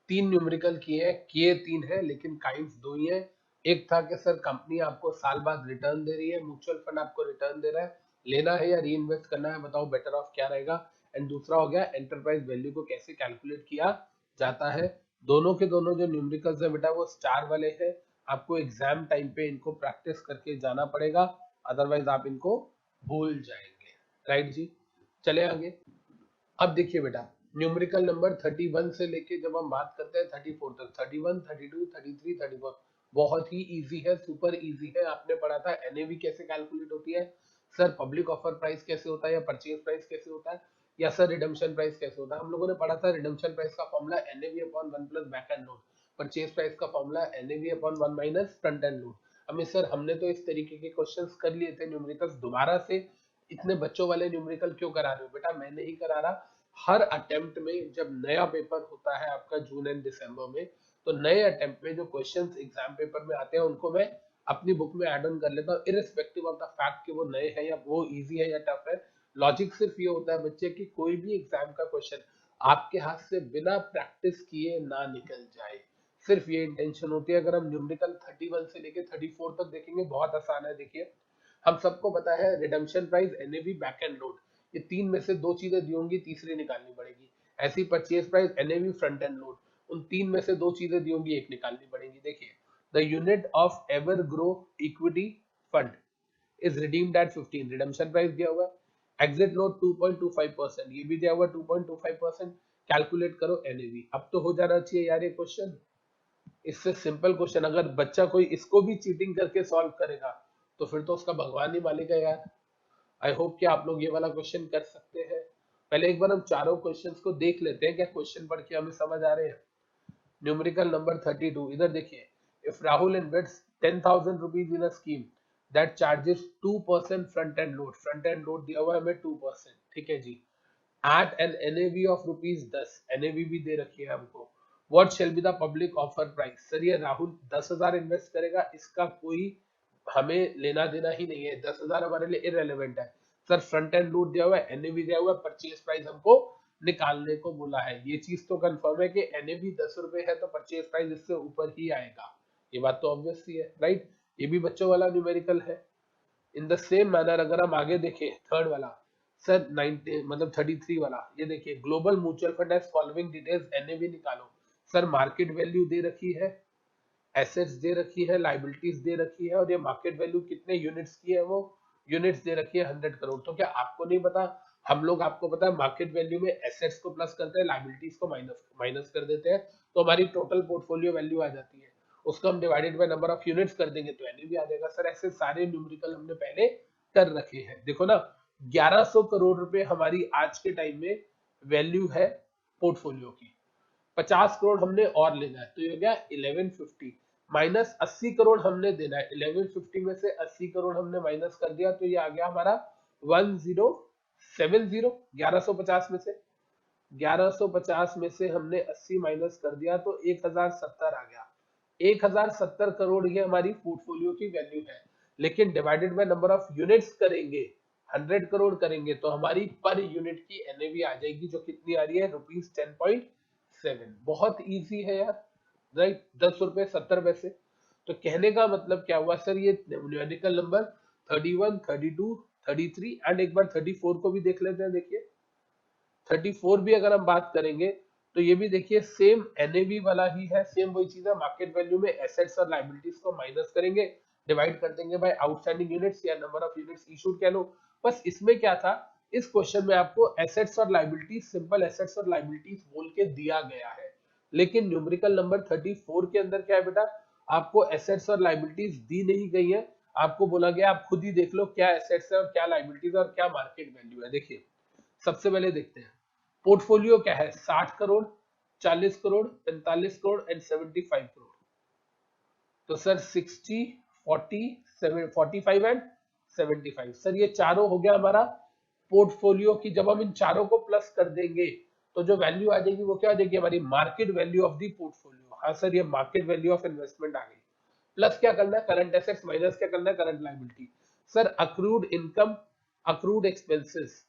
3 न्यूमेरिकल किए हैं, किए 3 है लेकिन काइंड्स 2 ही है। एक था कि सर कंपनी आपको साल बाद रिटर्न दे रही है, म्यूचुअल फंड आपको रिटर्न दे रहा है, लेना है या री इन्वेस्ट करना है, बताओ बेटर ऑफ क्या रहेगा। एंड दूसरा हो गया एंटरप्राइज वैल्यू को कैसे कैलकुलेट किया जाता है। दोनों के दोनों जो न्यूमेरिकल्स है बेटा वो स्टार वाले हैं, आपको एग्जाम टाइम पे इनको प्रैक्टिस करके जाना पड़ेगा, अदरवाइज आप इनको भूल जाएंगे। राइट जी, चले आगे। अब देखिए बेटा, न्यूमेरिकल नंबर 31 से लेके जब हम बात करते हैं 34 तक, 31, 32, 33, 34 बहुत ही इजी है, सुपर इजी है। आपने पढ़ा था एनएवी कैसे कैलकुलेट होती है, सर पब्लिक ऑफर प्राइस कैसे होता है या परचेज प्राइस कैसे होता है, या सर रिडम्पशन प्राइस कैसे होता है। हम लोगों ने पढ़ा था रिडम्पशन प्राइस का formula NAV upon 1 plus back end load, purchase price का formula NAV upon 1 minus front end load. हमें सर हमने तो इस तरीके के क्वेश्चंस कर लिए थे न्यूमेरिकल्स, दोबारा से इतने बच्चों वाले न्यूमेरिकल क्यों करा रहे हो बेटा, मैं नहीं करा रहा। हर अटेम्प्ट में जब नया पेपर होता है आपका जून एंड दिसंबर में, तो नए अटेम्प्ट में जो क्वेश्चंस एग्जाम पेपर में आते हैं उनको मैं अपनी बुक में ऐड ऑन कर लेता हूँ, इरिस्पेक्टिव ऑफ द फैक्ट कि वो नए हैं या वो इजी है या टफ है। लॉजिक सिर्फ ये होता है बच्चे कि कोई भी एग्जाम का क्वेश्चन आपके हाथ से बिना प्रैक्टिस किए ना निकल जाए, सिर्फ ये इंटेंशन होती है। अगर हम न्यूमेरिकल 31 से लेके 34 तक देखेंगे बहुत आसान है। देखिए हम सबको पता है redemption price, NAV, back end load, ये तीन में से दो चीजें दी होंगी, तीसरी निकालनी पड़ेगी। ऐसी purchase price, NAV, front end load, उन तीन में से दो चीजें दी होंगी, एक निकालनी पड़ेगी। देखिए the unit of ever grow equity fund is redeemed eight 15, redemption price दिया हुआ है, एग्जिट लोड 2.25%, ये भी दिया हुआ 2.25%, कैलकुलेट करो एनएवी। अब तो हो जाना चाहिए यार ये क्वेश्चन, इससे सिंपल क्वेश्चन। अगर बच्चा कोई इसको भी चीटिंग करके सॉल्व करेगा तो फिर तो उसका भगवान ही मालिक है यार। आई होप कि आप लोग ये वाला क्वेश्चन कर सकते हैं। पहले एक बार हम चारों क्वेश्चंस को देख लेते हैं, क्या क्वेश्चन पढ़ के हमें समझ आ रहे हैं। न्यूमेरिकल नंबर 32, इधर देखिए, if Rahul invests 10,000 rupees in a scheme that charges 2% front end load, front end load दिया हुआ है हमें 2%, ठीक है जी, at an NAV of ₹10, NAV भी दे रखी है हमको। What shall be the public offer price, sir ये राहुल 10,000 इन्वेस्ट करेगा, इसका कोई हमें लेना देना ही नहीं है, 10,000 हमारे लिए इररेलेवेंट है। सर फ्रंट एंड लूट दिया हुआ है, एनएवी दिया हुआ है, परचेज प्राइस हमको निकालने को बोला है। ये चीज तो कंफर्म है कि एनएवी 10 रुपए है तो परचेज प्राइस इससे ऊपर ही आएगा, ये बात तो ऑब्वियस ही है। राइट, ये भी बच्चों वाला न्यूमेरिकल है। इन द सेम मैनर अगर हम आगे देखें थर्ड वाला, सर 90 मतलब 33 वाला, ये देखिए global mutual fund as following details, NAV निकालो। सर मार्केट वैल्यू दे रखी है, एसेट्स दे रखी है, लाइबिलिटीज दे रखी है, और ये मार्केट वैल्यू कितने यूनिट्स की है, वो यूनिट्स दे रखी है 100 करोड़। तो क्या आपको नहीं पता, हम लोग आपको पता है मार्केट वैल्यू में एसेट्स को प्लस करते हैं, लाइबिलिटीज को माइनस माइनस कर देते हैं, तो हमारी टोटल पोर्टफोलियो वैल्यू आ जाती है। उसको हम divided by number of units कर देंगे तो एनएवी आ जाएगा। सर ऐसे सारे न्यूमेरिकल हमने पहले कर रखे हैं। देखो ना, 1100 करोड़ रुपए हमारी आज के टाइम में वैल्यू है पोर्टफोलियो की, 50 करोड़ हमने और लेना है, तो ये हो गया 1150, माइनस 80 करोड़ हमने देना है, 1150 में से 80 करोड़ हमने माइनस कर दिया, तो ये आ गया हमारा 1070, 1150 में से 1150 में से हमने 80 माइनस कर दिया तो 1070 आ गया। 1070 करोड़ ये हमारी पोर्टफोलियो की वैल्यू है, लेकिन divided by number of units करेंगे, 100 करोड़ करेंगे, तो हमारी पर यूनिट की एनएवी आ जाएगी, जो कितनी आ रही है ₹10.7। बहुत इजी है यार, राइट, 10 रुपए 70 पैसे। तो कहने का मतलब क्या हुआ सर, ये न्यूमेरिकल नंबर 31, 32, 33 एंड एक बार 34 को भी देख लेते हैं। देखिए 34 भी अगर हम बात करेंगे तो ये भी देखिए सेम एनएवी वाला ही है, सेम वही चीज है, मार्केट वैल्यू में एसेट्स और लाइबिलिटीज को माइनस करेंगे, डिवाइड कर देंगे बाय आउटस्टैंडिंग यूनिट्स या नंबर ऑफ यूनिट्स इशूड कह लो। बस इसमें क्या था, इस क्वेश्चन में आपको एसेट्स और लाइबिलिटीज, सिंपल एसेट्स और लाइबिलिटीज बोल के दिया गया है, लेकिन न्यूमेरिकल नंबर 34 के अंदर क्या है बेटा, आपको एसेट्स और लाइबिलिटीज दी नहीं गई है, आपको बोला गया आप खुद ही देख लो क्या एसेट्स है और क्या लाइबिलिटीज और क्या मार्केट वैल्यू है। देखिए सबसे पहले देखते हैं पोर्टफोलियो क्या है, 60 करोड़, 40 करोड़, 45 करोड़ एंड 75 करोड़। तो सर 60, 40, 45 एंड 75, सर ये चारों हो गया हमारा पोर्टफोलियो की। जब हम इन चारों को प्लस कर देंगे तो जो वैल्यू आ जाएगी वो क्या आ जाएगी, हमारी market value of the portfolio. हाँ सर, ये मार्केट वैल्यू ऑफ इन्वेस्टमेंट आ गई। प्लस क्या करना है, करंट एसेट्स, माइनस क्या करना है, current liability. Sir accrued income, accrued expenses,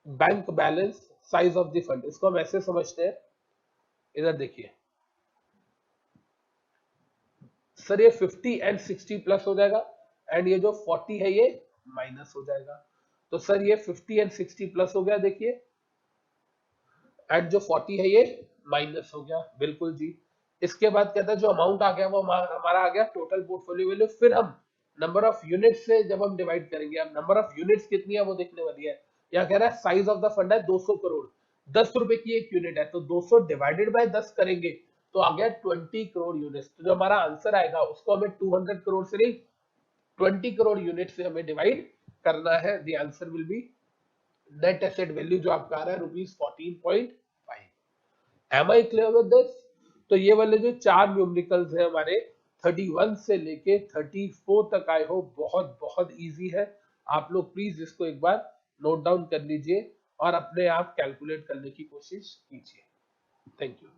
bank balance, size of the fund, इसको हम ऐसे समझते हैं, इधर देखिए सर ये 50 एंड 60 प्लस हो जाएगा एंड ये जो 40 है ये माइनस हो जाएगा। तो सर ये 50 एंड 60 प्लस हो गया देखिए, एंड जो 40 है ये माइनस हो गया, बिल्कुल जी। इसके बाद कहता है जो अमाउंट आ गया वो हमारा आ गया टोटल पोर्टफोलियो वैल्यू। फिर हम नंबर ऑफ यूनिट्स से जब हम डिवाइड करेंगे, अब नंबर ऑफ यूनिट्स कितनी है वो देखने वाली है। यहाँ कह रहा है साइज ऑफ द फंड है 200 करोड़, 10 रुपए की एक यूनिट है, तो 200 डिवाइडेड बाय 10 करेंगे तो आ गया 20 करोड़ यूनिट्स। तो जो हमारा आंसर आएगा उसको हमें 200 करोड़ से नहीं 20 करोड़ यूनिट से हमें डिवाइड करना है। The answer will be net asset value जो आपका आ रहा है ₹14.5। Am I clear with this? तो ये वाले जो चार न्यूमेरिकल्स हैं हमारे 31 से लेके 34 तक आए हो, बहुत बहुत इजी है। आप लोग प्लीज इसको एक बार नोट डाउन कर लीजिए और अपने आप कैलकुलेट करने की कोशिश कीजिए। Thank you.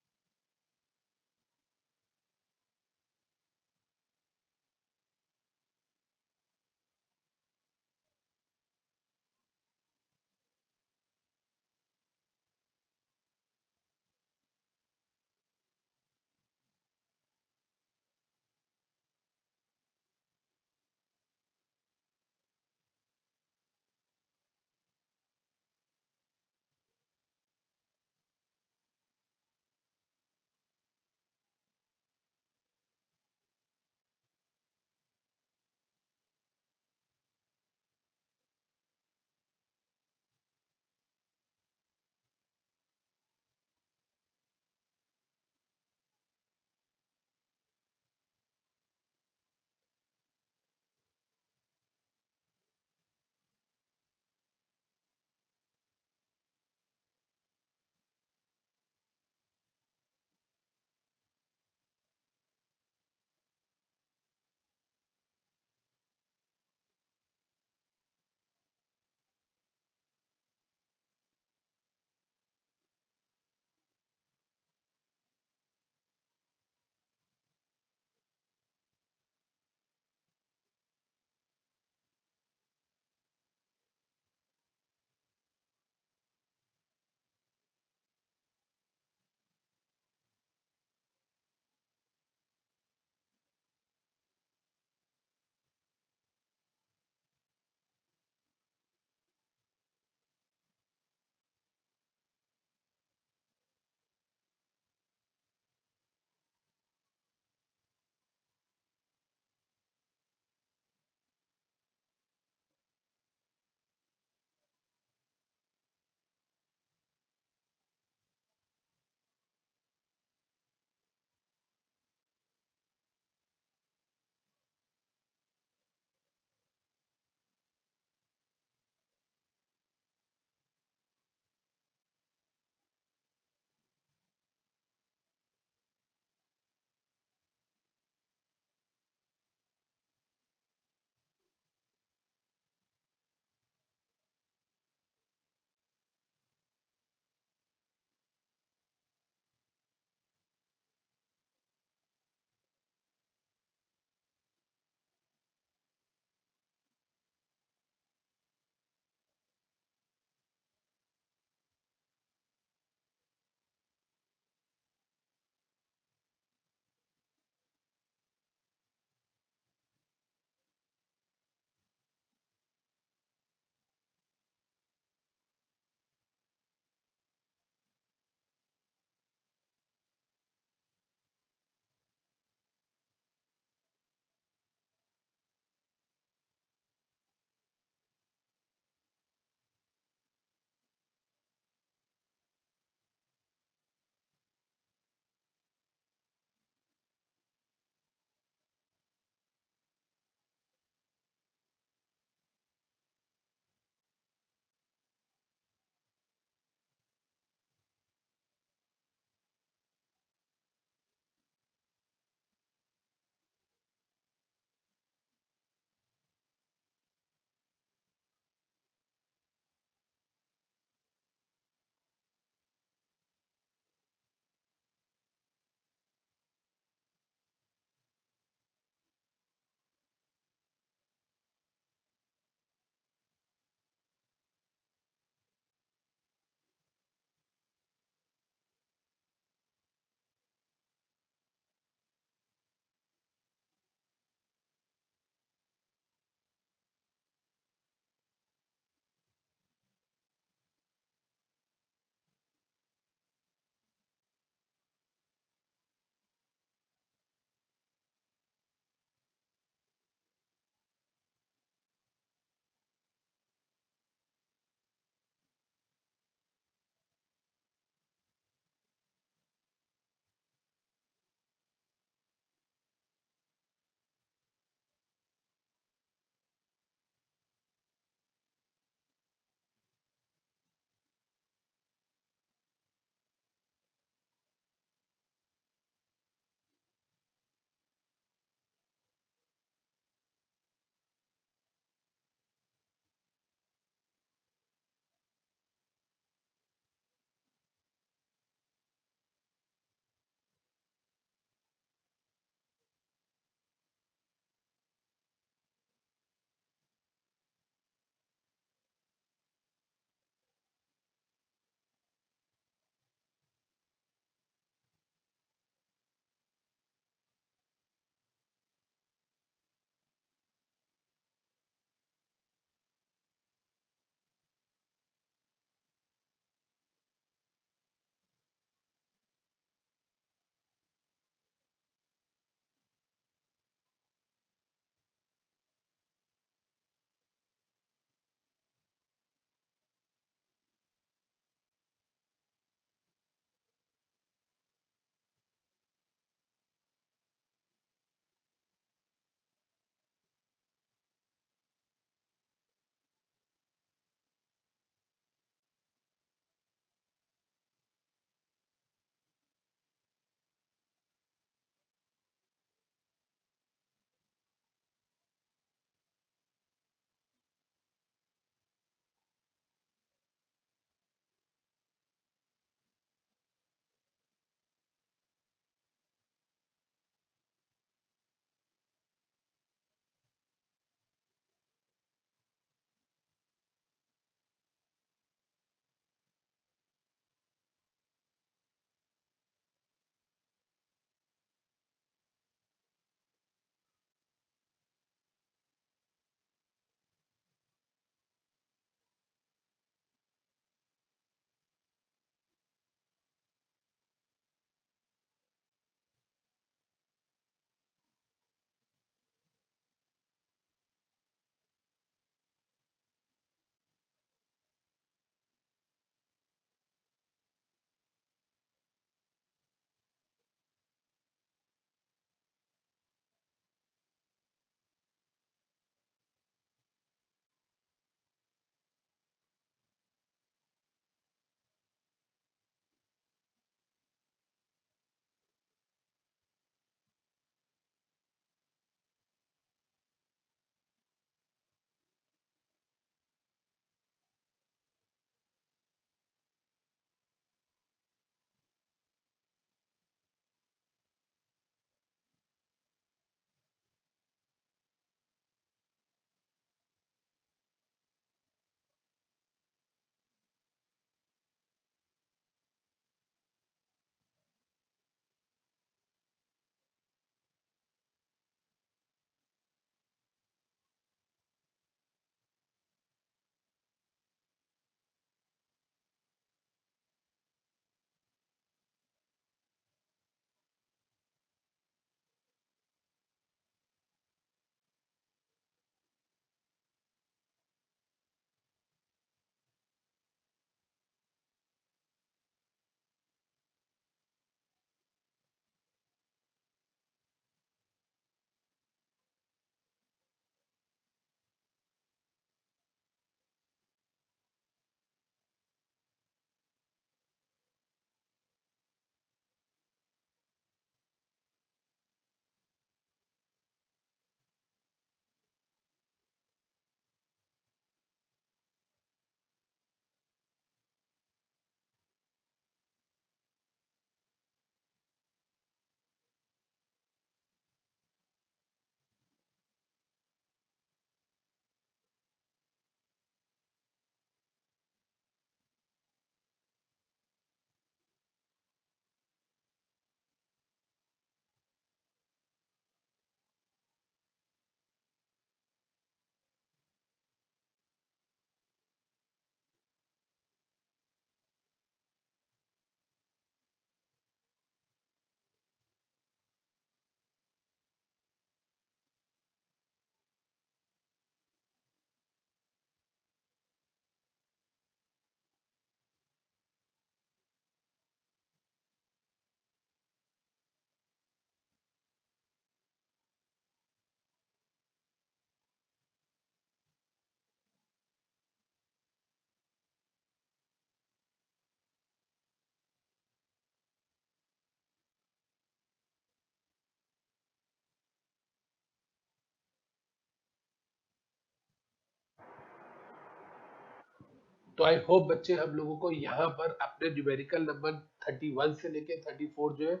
तो आई होप बच्चे हम लोगों को यहाँ पर अपने न्यूमेरिकल नंबर 31 से लेके 34 जो है,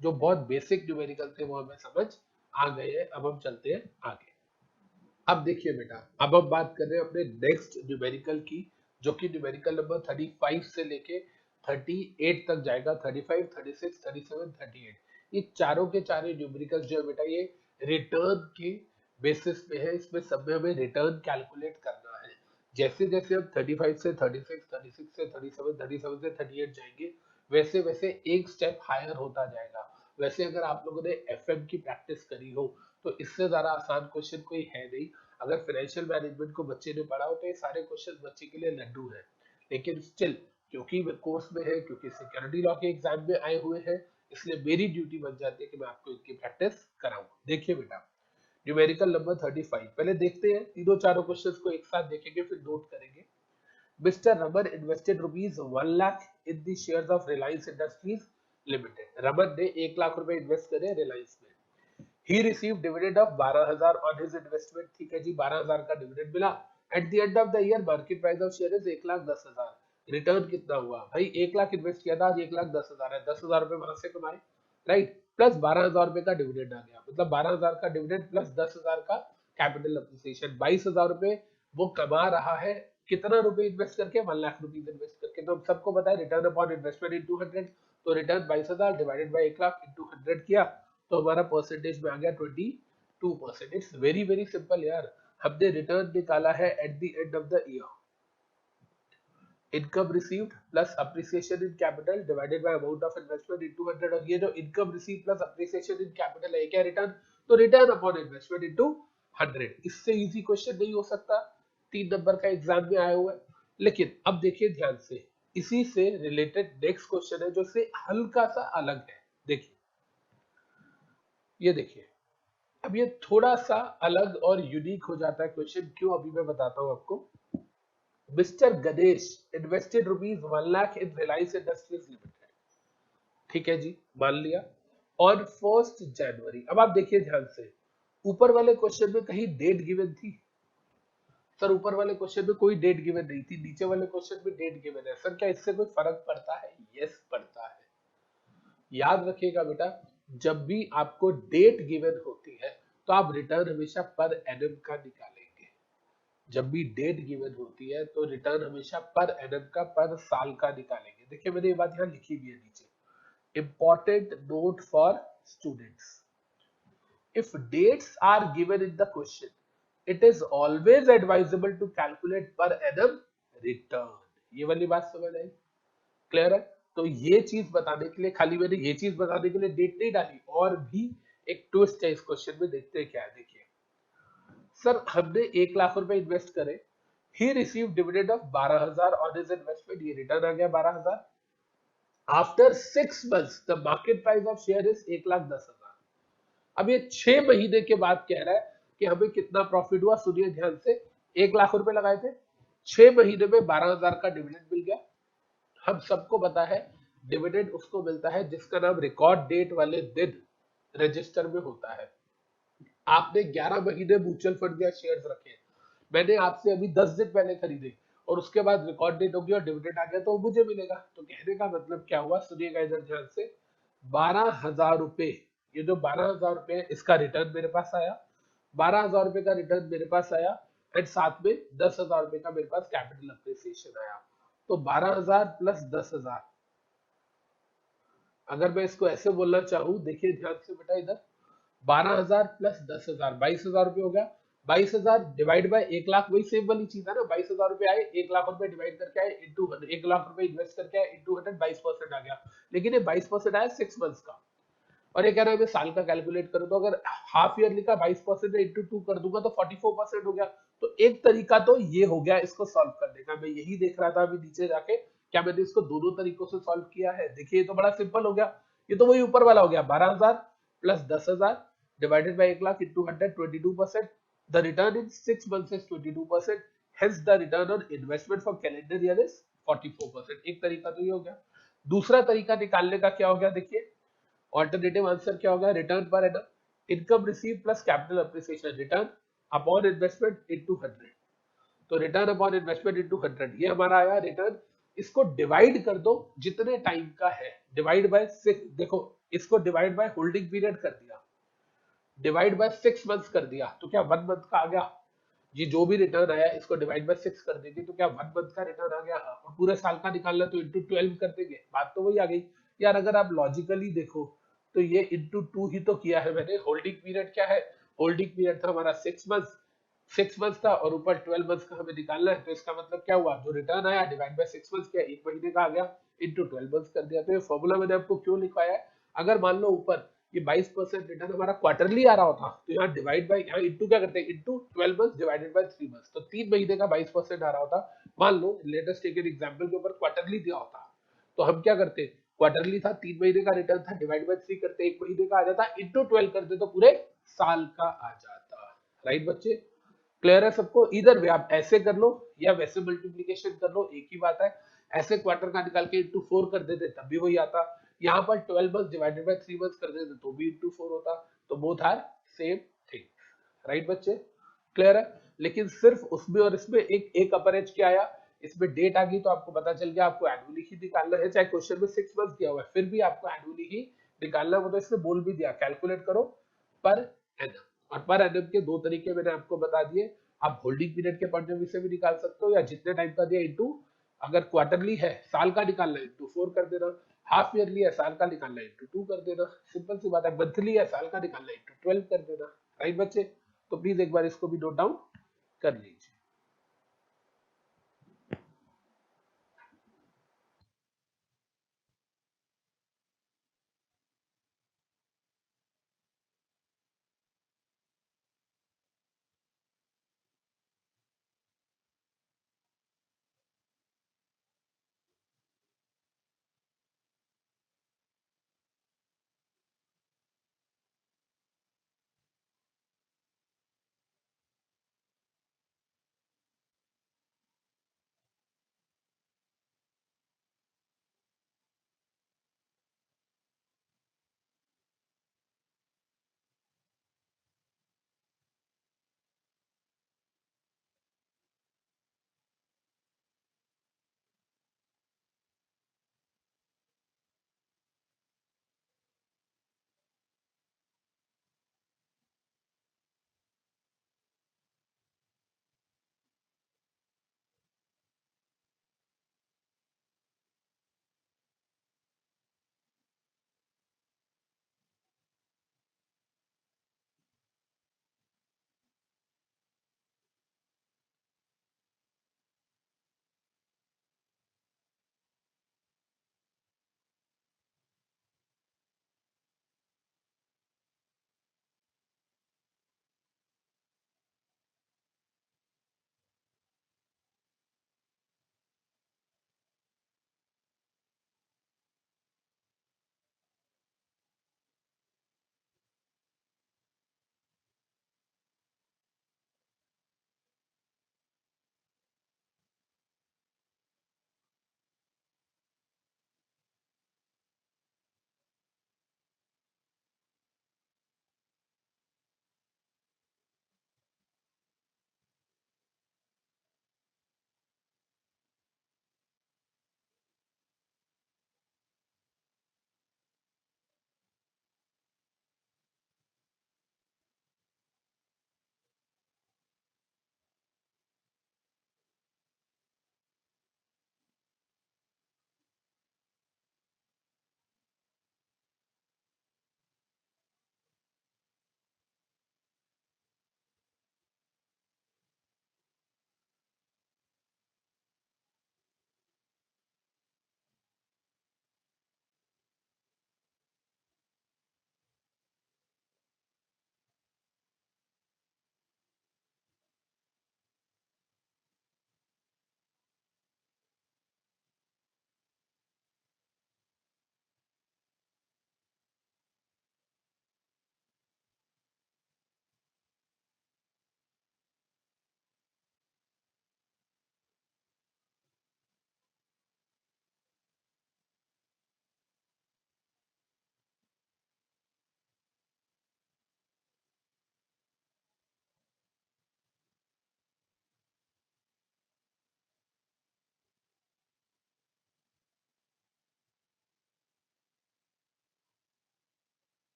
जो बहुत बेसिक न्यूमेरिकल थे वो हमें समझ आ गए हैं। अब हम चलते हैं आगे। अब देखिए बेटा, अब हम बात कर रहे हैं अपने नेक्स्ट न्यूमेरिकल की, जो कि न्यूमेरिकल नंबर 35 से लेके 38 तक जाएगा। 35, 36, 37, 38, ये चारों के चारों न्यूमेरिकल जो है बेटा, ये रिटर्न के बेसिस पे है। इसमें सब में हमें रिटर्न कैलकुलेट करना है। जैसे जैसे हम 35 से 36, 36 से 37, 37 से 38 जाएंगे, वैसे वैसे एक स्टेप हायर होता जाएगा। वैसे अगर आप लोगों ने एफएम की प्रैक्टिस करी हो तो इससे ज्यादा आसान क्वेश्चन कोई है नहीं। अगर फाइनेंशियल मैनेजमेंट को बच्चे ने पढ़ा हो तो ये सारे क्वेश्चन बच्चे के लिए लड्डू है। लेकिन स्टिल क्योंकि कोर्स में है, क्योंकि सिक्योरिटी लॉ के एग्जाम में आए हुए हैं, इसलिए मेरी ड्यूटी बन जाती है कि मैं आपको इनकी प्रैक्टिस कराऊं। देखिए बेटा, न्यूमेरिकल नंबर 35 पहले देखते हैं। तीनों चारों क्वेश्चंस को एक साथ देखेंगे, फिर नोट करेंगे। Mister Raman invested rupees 1 lakh in the shares of Reliance Industries limited. Raman ने 1 लाख रुपए इन्वेस्ट करे रिलायंस में। He received dividend of 12,000 on his investment। ठीक है जी, 12,000 का डिविडेंड मिला। Eight the end of the year market price of share is 1,10,000। Return कितना हुआ भाई? 1 लाख इन्वेस्ट किया था, आज 1,10,000 है। 10,000 रुपए वहां से कमाए, राइट, प्लस 12,000 रुपए का डिविडेंड आ गया। मतलब 12,000 का डिविडेंड प्लस 10,000 का कैपिटल अप्रिसिएशन, 22,000 रुपए वो कमा रहा है। कितना रुपए इन्वेस्ट करके? 1 लाख रुपीज इन्वेस्ट करके। तो हम सबको पता है रिटर्न अपॉन इन्वेस्टमेंट इंटू 100, तो return 22,000 divided by 1 lakh into 100 किया, तो हमारा परसेंटेज में आ गया 22%। इट्स वेरी वेरी सिंपल यार। हमने रिटर्न निकाला है eight the end of the year. Income received plus appreciation in capital divided by amount of investment into 100। और ये जो income receive plus appreciation in capital है क्या? रिटर्न। तो रिटर्न अपॉन इन्वेस्टमेंट इनटू 100। इससे इजी क्वेश्चन नहीं हो सकता, 3 नंबर का एग्जाम में आया हुआ है। लेकिन अब देखिए ध्यान से, इसी से रिलेटेड नेक्स्ट क्वेश्चन है जो से हल्का सा अलग है। देखिए, ये देखिए, अब ये थोड़ा सा अलग और यूनिक हो जाता है क्वेश्चन। क्यों? अभी मैं बताता हूं आपको। Mister Ganesh invested rupees 1 lakh in Reliance Industries Limited. ठीक है जी, मान लिया। On 1 January. अब आप देखिए ध्यान से, ऊपर वाले क्वेश्चन में कहीं डेट गिवन थी? सर ऊपर वाले क्वेश्चन में कोई डेट गिवन नहीं थी, नीचे वाले क्वेश्चन में डेट गिवन है। सर क्या इससे कोई फर्क पड़ता है? यस पड़ता है। याद रखिएगा बेटा, जब भी आपको डेट गिवन होती है तो आप रिटर्न हमेशा पर एनम का निकालेंगे। जब भी डेट गिवन होती है तो रिटर्न हमेशा पर एनम का, पर साल का निकालेंगे। देखिए मैंने ये बात यहाँ लिखी भी है नीचे। Important note for students, if debts are given in the question it is always advisable to calculate per annum return. ये वाली बात समझ आई? क्लियर है? तो ये चीज बताने के लिए, खाली मैंने ये चीज बताने के लिए डेट नहीं डाली, और भी एक ट्विस्ट है इस क्वेश्चन में। देखते हैं क्या है। देखिए सर, हमने 1 लाख रुपए इन्वेस्ट करे। He receive dividend of 12,000 on his investment. ये रिटर्न आ गया 12,000। After 6 months the market price of share is 1,10,000। अब ये 6 महीने के बाद कह रहा है कि हमें कितना प्रॉफिट हुआ। सुनिए ध्यान से, 1 लाख रुपए लगाए थे, 6 महीने में 12,000 का डिविडेंड मिल गया। हम सबको पता है डिविडेंड उसको मिलता है जिसका नाम रिकॉर्ड डेट वाले दिन रजिस्टर में होता है। आपने 11 महीने म्यूचुअल फंड या शेयर्स रखे, मैंने आपसे अभी 10 दिन पहले खरीदे, और उसके बाद रिकॉर्ड डेट होगी और डिविडेंड आ गया तो मुझे मिलेगा। तो कहने का मतलब क्या हुआ? सुनिएगा इधर ध्यान से, 12,000 रुपए, ये जो 12,000 रुपए है इसका रिटर्न मेरे पास आया। 12,000 रुपए का रिटर्न मेरे पास आया, एंड साथ में 10,000 रुपए का मेरे पास कैपिटल अप्रिसिएशन आया। तो 12,000 प्लस 10,000, अगर मैं इसको ऐसे बोलना चाहूं, देखिए ध्यान से बेटा इधर, 12,000 प्लस 10,000 22,000 रुपए हो गया। 22,000 डिवाइड बाय 1 लाख, वही सेम वाली चीज है ना। 22,000 रुपए आए, 1 लाख रुपए डिवाइड करके आए इंटू 100, 1 लाख रुपए इन्वेस्ट करके आए इंटू 100, 22% आ गया। लेकिन ये 22% आया 6 मंथ्स का, और ये कह रहा है मैं साल का कैलकुलेट करूं, तो अगर हाफ ईयरली का 22% इंटू 2 कर दूंगा तो 44% हो गया। तो एक तरीका तो ये हो गया इसको सॉल्व करने का। मैं यही देख रहा था अभी नीचे जाके, क्या मैंने इसको दोनों तरीकों से सॉल्व किया है? देखिए ये तो बड़ा सिंपल हो गया। ये तो वही ऊपर वाला हो गया, 12,000 plus 10,000 divided by 1 lakh into 100, 22%। The return in 6 months is 22%, hence the return on investment for calendar year is 44%। एक तरीका तो ये हो गया। दूसरा तरीका निकालने का क्या हो गया? देखिए ऑल्टरनेटिव आंसर क्या होगा? Return per annum, income receive plus capital appreciation, return upon investment into 100। तो रिटर्न अपॉन इन्वेस्टमेंट इनटू 100 ये हमारा आया रिटर्न। इसको डिवाइड कर दो जितने टाइम का है, डिवाइड बाय 6, देखो इसको डिवाइड बाय होल्डिंग पीरियड कर दिया, डिवाइड बाय 6 मंथ्स कर दिया, तो क्या 1 मंथ का आ गया। ये जो भी रिटर्न आया इसको डिवाइड बाय 6 कर देंगे तो क्या 1 मंथ का रिटर्न आ गया। हाँ, और पूरे साल का निकालना तो इंटू 12 कर देंगे, बात तो वही आ गई। यार अगर आप लॉजिकली देखो तो ये इंटू 2 ही तो किया है मैंने। होल्डिंग पीरियड क्या है, होल्डिंग पीरियड था हमारा 6 मंथ, 6 मंथ था और ऊपर 12 मंथ का हमें निकालना है, तो इसका मतलब क्या हुआ, जो रिटर्न आया डिवाइड बाय 6 मंथ किया, एक महीने का आ गया, इंटू 12 मंथ कर दिया। तो ये फॉर्मूला मैंने आपको क्यों लिखवाया है, अगर मान लो ऊपर ये 22% रिटर्न हमारा क्वार्टरली आ रहा होता तो यहाँ डिवाइड बाय, यहाँ इंटू क्या करते हैं, into 12 month divided by 3 month, तो 3 महीने का 22% आ रहा होता। मान लो लेटेस्ट टेक एन एग्जांपल के ऊपर क्वार्टरली दिया होता तो हम क्या करते, क्वार्टरली था 3 महीने का रिटर्न था, डिवाइड बाय 3 करते, एक महीने का आ जाता, इंटू 12 करते तो पूरे साल का आ जाता। राइट बच्चे, क्लियर है सबको। इधर भी आप ऐसे कर लो या वैसे मल्टीप्लीकेशन कर लो, एक ही बात है। ऐसे क्वार्टर का निकाल के इंटू 4 कर देते तब भी वही आता, यहाँ पर 12 मंथ डिवाइडेड बाय 3 मंथ कर देते तो भी इंटू 4 होता, तो both are same thing. Right बच्चे, क्लियर है। लेकिन सिर्फ उसमें और इसमें एक एक अपर एज क्या आया, इसमें डेट आ गई तो आपको पता चल गया आपको एनुअली ही निकालना है, चाहे क्वेश्चन में 6 मंथ दिया हुआ है फिर भी आपको एनुअली ही निकालना है, वो तो इसमें बोल भी दिया कैलकुलेट करो पर एनम। और पर एनम के दो तरीके मैंने आपको बता दिए, आप होल्डिंग पीरियड के पॉइंट ऑफ व्यू से भी निकाल सकते हो या जितने टाइम का दिया इंटू, अगर क्वार्टरली है साल का निकालना है इंटू 4 कर देना, हाफ ईयरली है साल का निकालना है इंटू 2 कर देना, सिंपल सी बात है। मंथली है साल का निकालना है इंटू 12 कर देना। राइट बच्चे, तो प्लीज एक बार इसको भी नोट डाउन कर लीजिए।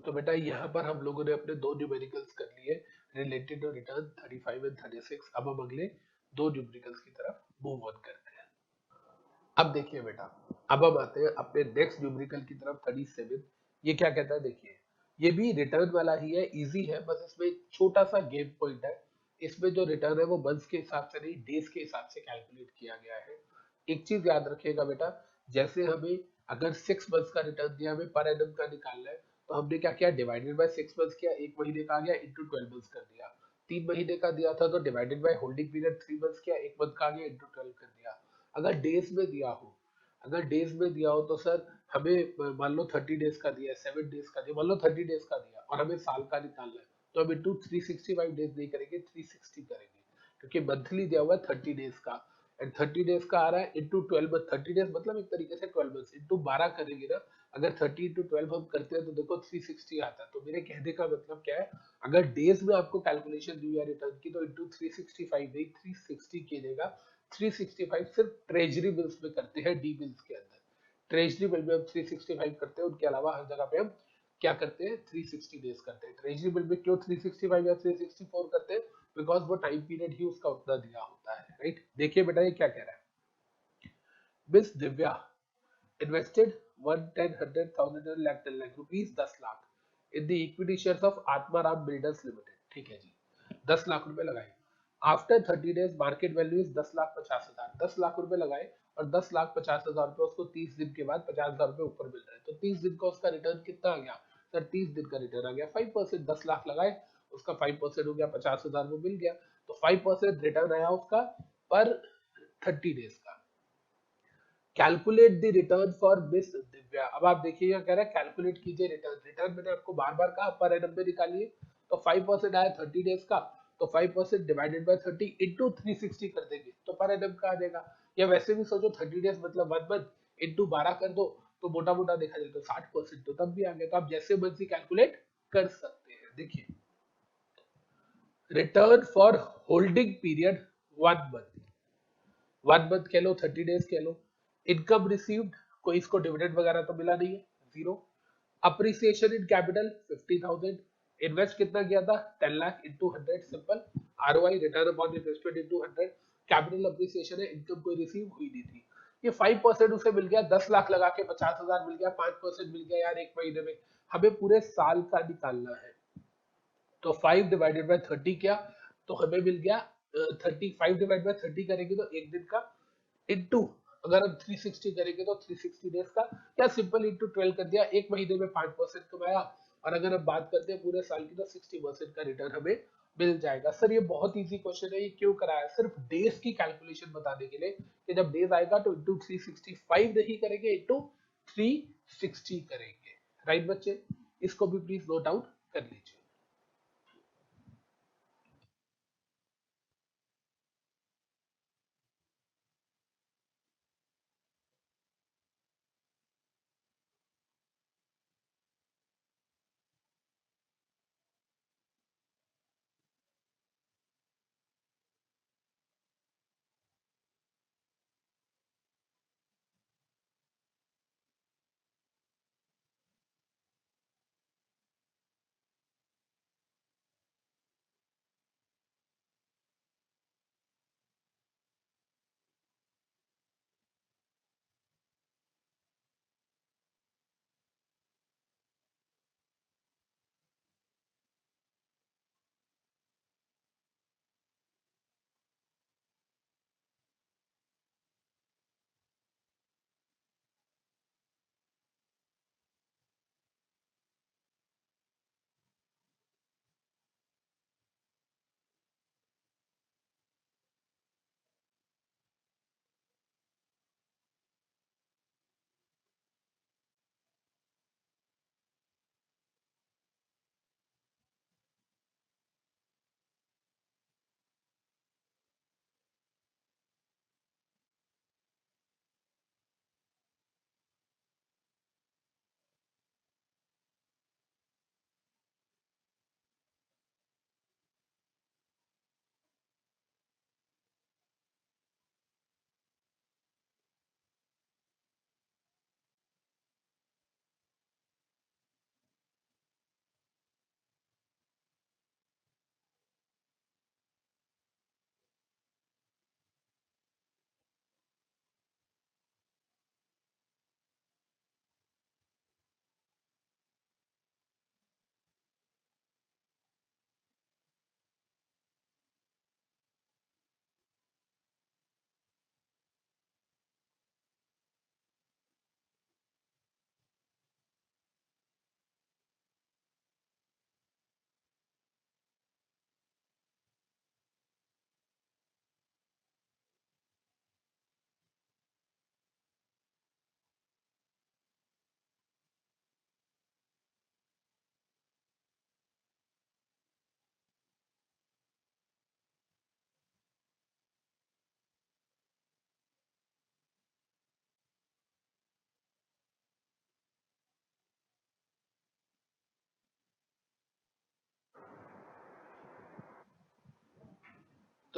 तो बेटा यहाँ पर हम लोगों ने अपने दो न्यूमेरिकल्स कर लिए रिलेटेड टू रिटर्न 35 एंड 36। अब हम अगले दो न्यूमेरिकल्स की तरफ मूव ऑन करते हैं। अब देखिए बेटा, अब हम आते हैं अपने नेक्स्ट न्यूमेरिकल की तरफ 37। ये क्या कहता है देखिए, ये भी रिटर्न वाला ही है, इजी है, बस इसमें एक छोटा सा गेम पॉइंट है। इसमें जो रिटर्न है वो मंथ्स के हिसाब से नहीं, डेज के हिसाब से कैलकुलेट किया गया है। एक चीज याद रखिएगा बेटा, जैसे हमें अगर 6 मंथ्स का रिटर्न दिया, हमें पर एनम का निकालना है, तो हमने क्या किया, डिवाइडेड बाय 6 मंथ्स किया, एक महीने का आ गया इंटू 12 मंथ्स कर दिया। 3 महीने का दिया था तो divided by holding period 3 months किया, एक मंथ का आ गया इंटू 12 कर दिया। अगर डेज में दिया हो, अगर डेज में दिया हो तो सर हमें मान लो 30 डेज का दिया है, 7 डेज का दिया, मान लो 30 डेज का दिया और हमें साल का निकालना है, तो हम इंटू 365 डेज नहीं करेंगे, 360 करेंगे, क्योंकि मंथली दिया हुआ है 30 डेज का, एंड 30 डेज का आ रहा है इंटू 12। 30 डेज मतलब एक तरीके से 12 मंथ इंटू 12 करेंगे ना। अगर 30 इंटू 12 हम करते हैं तो देखो 360 आता है। तो मेरे कहने का मतलब क्या है, अगर डेज में आपको कैलकुलेशन दी है रिटर्न की, तो इंटू 365 नहीं 360 कीजिएगा। 365 सिर्फ ट्रेजरी बिल्स में करते हैं, डी बिल्स के अंदर। ट्रेजरी बिल में हम 365 करते हैं, उनके अलावा हर जगह पे हम क्या करते हैं, 360 डेज करते हैं। ट्रेजरी बिल में क्यों 365 या 364 करते हैं, बिकॉज वो टाइम पीरियड ही उसका उतना दिया होता है, राइट। देखिए बेटा ये क्या कह रहा है, miss Divya invested 1 10 100 1000 lakh 10 lakh rupees 10 lakh in the equity shares of Atmaram Builders Limited। ठीक है जी, 10 लाख रुपए लगाए। After 30 days market value is 10 lakh 50 हजार। 10 लाख रुपए लगाए और 10 लाख 50 हजार रुपए उसको 30 दिन के बाद 50 हजार रुपए ऊपर मिल रहे हैं, तो 30 दिन का उसका रिटर्न कितना आ गया सर, 30 दिन का रिटर्न आ गया 5%। 10 लाख लगाए, उसका 5% हो गया, 50 हजार वो मिल गया, तो 5% रिटर्न आया उसका पर 30 डेज का। Calculate the return for miss Divya. अब आप देखिए क्या कह रहा है, कैलकुलेट कीजिए रिटर्न। रिटर्न मैंने आपको बार बार कहा पर एनम में निकालिए, तो 5% आया 30 डेज का, तो 5% डिवाइडेड बाय 30 इंटू 360 कर देंगे तो पर एनम का आ जाएगा। या वैसे भी सोचो 30 डेज मतलब 1 मंथ इंटू 12 कर दो, तो मोटा मोटा देखा जाए तो 60%, तो तब भी आ गया। तो आप जैसे मर्जी कैलकुलेट कर सकते हैं। देखिए, return for holding period 1 month, 1 month कह लो, 30 डेज कह लो। इनकम रिसीव्ड, कोई इसको डिविडेंड वगैरह तो मिला नहीं है, zero. Appreciation in capital 50,000। Invest कितना किया था, 10 lakh into 100, simple. ROI return upon investment into 100। Capital appreciation है, इनकम कोई रिसीव हुई नहीं थी। ये 5% उसे मिल गया, 10 लाख लगा के 50 हजार मिल गया, 5% मिल गया यार एक महीने में। हमें पूरे साल का निकालना है, तो 5 डिवाइडेड बाय 30 क्या, तो हमें मिल गया 35 डिवाइड बाय 30 करेंगे तो एक दिन का, इंटू अगर हम 360 करेंगे तो 360 डेज का, या सिंपल इंटू 12 कर दिया, एक महीने में 5% कमाया। और अगर हम बात करते हैं पूरे साल की, तो 60% का रिटर्न हमें मिल जाएगा। सर ये बहुत इजी क्वेश्चन है, ये क्यों कराया, सिर्फ डेज की कैलकुलेशन बताने के लिए कि जब डेज आएगा तो इंटू 365 नहीं करेंगे, इंटू 360 करेंगे, राइट बच्चे। इसको भी प्लीज नोट आउट कर लीजिए।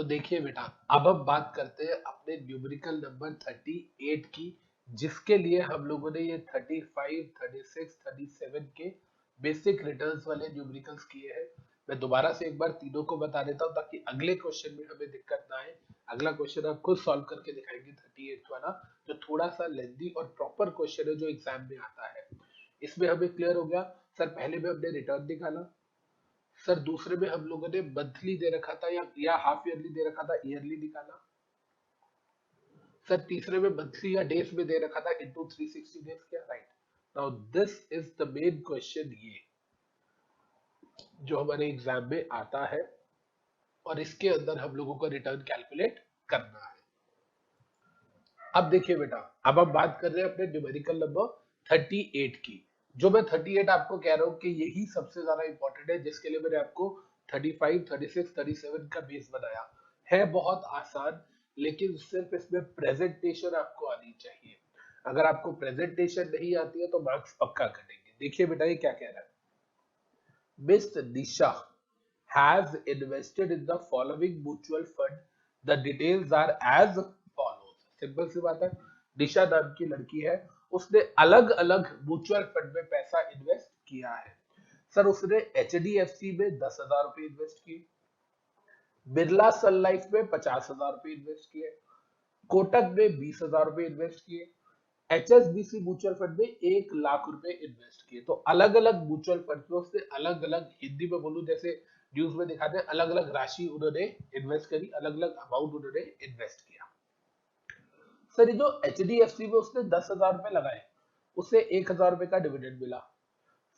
तो देखिए बेटा, अब हम बात करते हैं अपने न्यूमेरिकल नंबर 38 की, जिसके लिए हम लोगों ने ये 35, 36, 37 के बेसिक रिटर्न्स वाले न्यूमेरिकल्स किए हैं। मैं दोबारा से एक बार तीनों को बता देता हूँ ताकि अगले क्वेश्चन में हमें दिक्कत ना आए। अगला क्वेश्चन आप खुद सॉल्व करके दिखाएंगे 38 वाला, जो थोड़ा सा लेंथी और प्रॉपर क्वेश्चन है जो एग्जाम में आता है। इसमें हमें क्लियर हो गया सर, पहले में हमने रिटर्न निकाला, सर दूसरे में हम लोगों ने मंथली दे रखा था या हाफ ईयरली दे रखा था, ईयरली निकाला, सर तीसरे में मंथली या डेज में दे रखा था इनटू 360 डेज, क्या right. Now this is the main question, ये जो हमारे एग्जाम में आता है और इसके अंदर हम लोगों को रिटर्न कैलकुलेट करना है। अब देखिए बेटा, अब हम बात कर रहे हैं अपने न्यूमेरिकल नंबर 38 की। जो मैं 38 आपको कह रहा हूँ कि यही सबसे ज्यादा इंपॉर्टेंट है, जिसके लिए मैंने आपको 35, 36, 37 का बेस बनाया है। बहुत आसान, लेकिन सिर्फ इसमें प्रेजेंटेशन आपको आनी चाहिए। अगर आपको प्रेजेंटेशन नहीं आती है तो मार्क्स पक्का कटेंगे। देखिए बेटा, ये क्या कह रहा है, miss Nisha has invested in the following mutual fund. The details are as follows. Simple सी बात है, दिशा नाम की लड़की है, उसने अलग अलग म्यूचुअल फंड में पैसा इन्वेस्ट किया है। सर उसने HDFC में 10,000 रुपए इन्वेस्ट किए, बिरला सन लाइफ में 50,000 रुपए इन्वेस्ट किए, कोटक में 20,000 रुपए इन्वेस्ट किए, HSBC म्यूचुअल फंड में 1 लाख रुपए इन्वेस्ट किए। तो अलग अलग म्यूचुअल फंड में उसने अलग अलग, हिंदी में बोलूं जैसे न्यूज में दिखाते हैं, अलग अलग राशि उन्होंने इन्वेस्ट करी, अलग अलग अमाउंट उन्होंने इन्वेस्ट किया। सर ये जो HDFC में उसने 10,000 रुपए लगाए, उसे 1,000 रुपए का डिविडेंड मिला।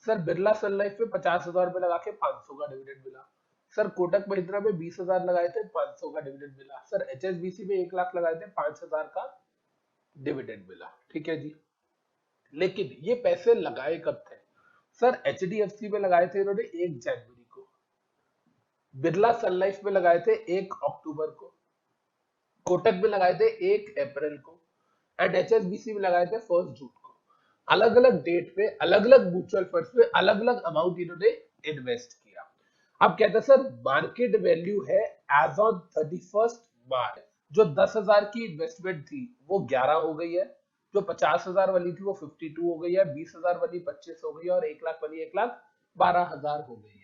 सर बिरला सन लाइफ में 50,000 रुपए लगा के 500 का डिविडेंड मिला। सर कोटक महिंद्रा में 20,000 लगाए थे, 500 का डिविडेंड मिला। सर HSBC में 1 लाख लगाए थे, 5,000 का डिविडेंड मिला। ठीक है जी, लेकिन ये पैसे लगाए कब थे? सर HDFC में लगाए थे इन्होंने 1 जनवरी को, बिरला सन लाइफ में लगाए थे 1 अक्टूबर को, कोटक में लगाए थे 1 अप्रैल को, एंड HSBC में लगाए थे 1 जून को। अलग अलग डेट पे अलग अलग म्यूचुअल फंड्स में अलग अलग अमाउंट इन्होंने इन्वेस्ट किया। अब कहते हैं सर मार्केट वैल्यू है एज ऑन 31 मार्च, जो 10,000 की इन्वेस्टमेंट थी वो 11 हो गई है, जो 50,000 वाली थी वो 52 हो गई है, 20,000 वाली 25 हो गई है, और 1 लाख वाली 1,12,000 हो गई है।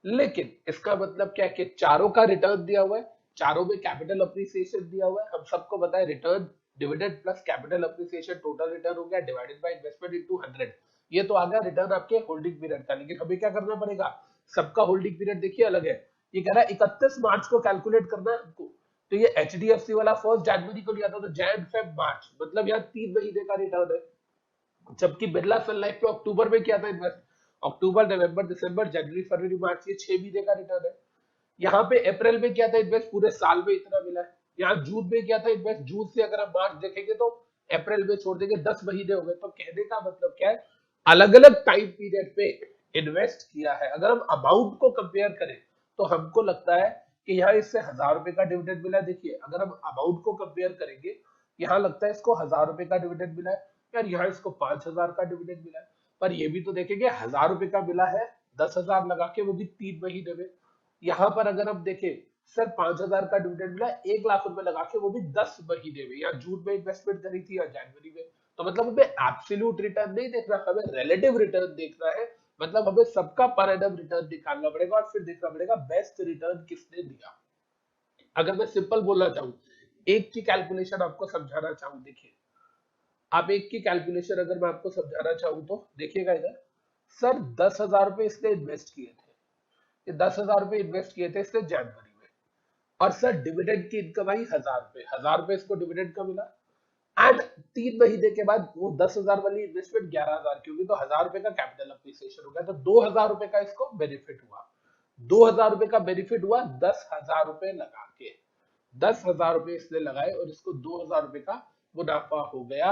लेकिन इसका मतलब क्या है कि चारों का रिटर्न दिया हुआ है, चारों में कैपिटल अप्रिसिएशन दिया हुआ है। हम सबको पता है return dividend plus capital appreciation total return हो गया डिवाइडेड बाय इन्वेस्टमेंट इनटू 100। ये तो आ गया रिटर्न आपके होल्डिंग पीरियड का। लेकिन हमें क्या करना पड़ेगा, सबका होल्डिंग पीरियड देखिए अलग है। ये कह रहा है 31 मार्च को कैलकुलेट करना है हमको। तो ये HDFC वाला 1 जनवरी को लिया था, तो जैन फेब मार्च, मतलब यहाँ 3 महीने का रिटर्न है। जबकि बिरला सन लाइफ पे अक्टूबर में किया था इन्वेस्ट, अक्टूबर नवंबर दिसंबर जनवरी फरवरी मार्च, ये 6 महीने का रिटर्न है। यहाँ पे अप्रैल में किया था इन्वेस्ट, पूरे साल में इतना मिला है। यहाँ जून में किया था इन्वेस्ट, जून से अगर हम मार्च देखेंगे तो अप्रैल में छोड़ देंगे, 10 महीने हो गए। तो कहने का मतलब क्या है, अलग अलग टाइम पीरियड पे इन्वेस्ट किया है। अगर हम अमाउंट को कंपेयर करें तो हमको लगता है कि यहाँ इससे 1,000 रुपए का डिविडेंड मिला है। देखिए अगर हम अमाउंट को कंपेयर करेंगे, यहाँ लगता है इसको 1,000 रुपए का डिविडेंड मिला है, यार यहाँ इसको 5,000 का डिविडेंड मिला है। पर ये भी तो देखेंगे 1,000 रुपए का मिला है, 10,000 लगा के, वो भी 3 महीने में। यहाँ पर अगर हम देखें, सर 5,000 का डिविडेंड मिला, 1 लाख रुपए लगा के, वो भी 10 महीने में, या जून में इन्वेस्टमेंट करी थी या जनवरी में। तो मतलब हमें एब्सोल्यूट रिटर्न नहीं देखना, हमें रिलेटिव रिटर्न देखना है। मतलब हमें सबका पर एनम रिटर्न निकालना पड़ेगा और फिर देखना पड़ेगा बेस्ट रिटर्न किसने दिया। अगर मैं सिंपल बोलना चाहूँ, एक की कैलकुलेशन आपको समझाना चाहूँ, देखिए आप एक की कैलकुलेशन अगर मैं आपको समझाना चाहूँ तो देखिएगा इधर, सर 10,000 रुपए इसने इन्वेस्ट किए थे, ये 10,000 रुपए इन्वेस्ट किए थे इसने जनवरी में, और सर डिविडेंड की इनकम आई 1,000 रुपए, 1,000 रुपए इसको डिविडेंड का मिला। एंड 3 महीने के बाद वो 10,000 वाली इन्वेस्टमेंट 11,000 की होगी, तो 1,000 रुपए का कैपिटल अप्रिसिएशन हो गया, तो 2,000 रुपए का इसको बेनिफिट हुआ। 2,000 रुपए का बेनिफिट हुआ 10,000 रुपए लगा के, 10,000 रुपए इसने लगाए और इसको 2,000 रुपए का मुनाफा हो गया।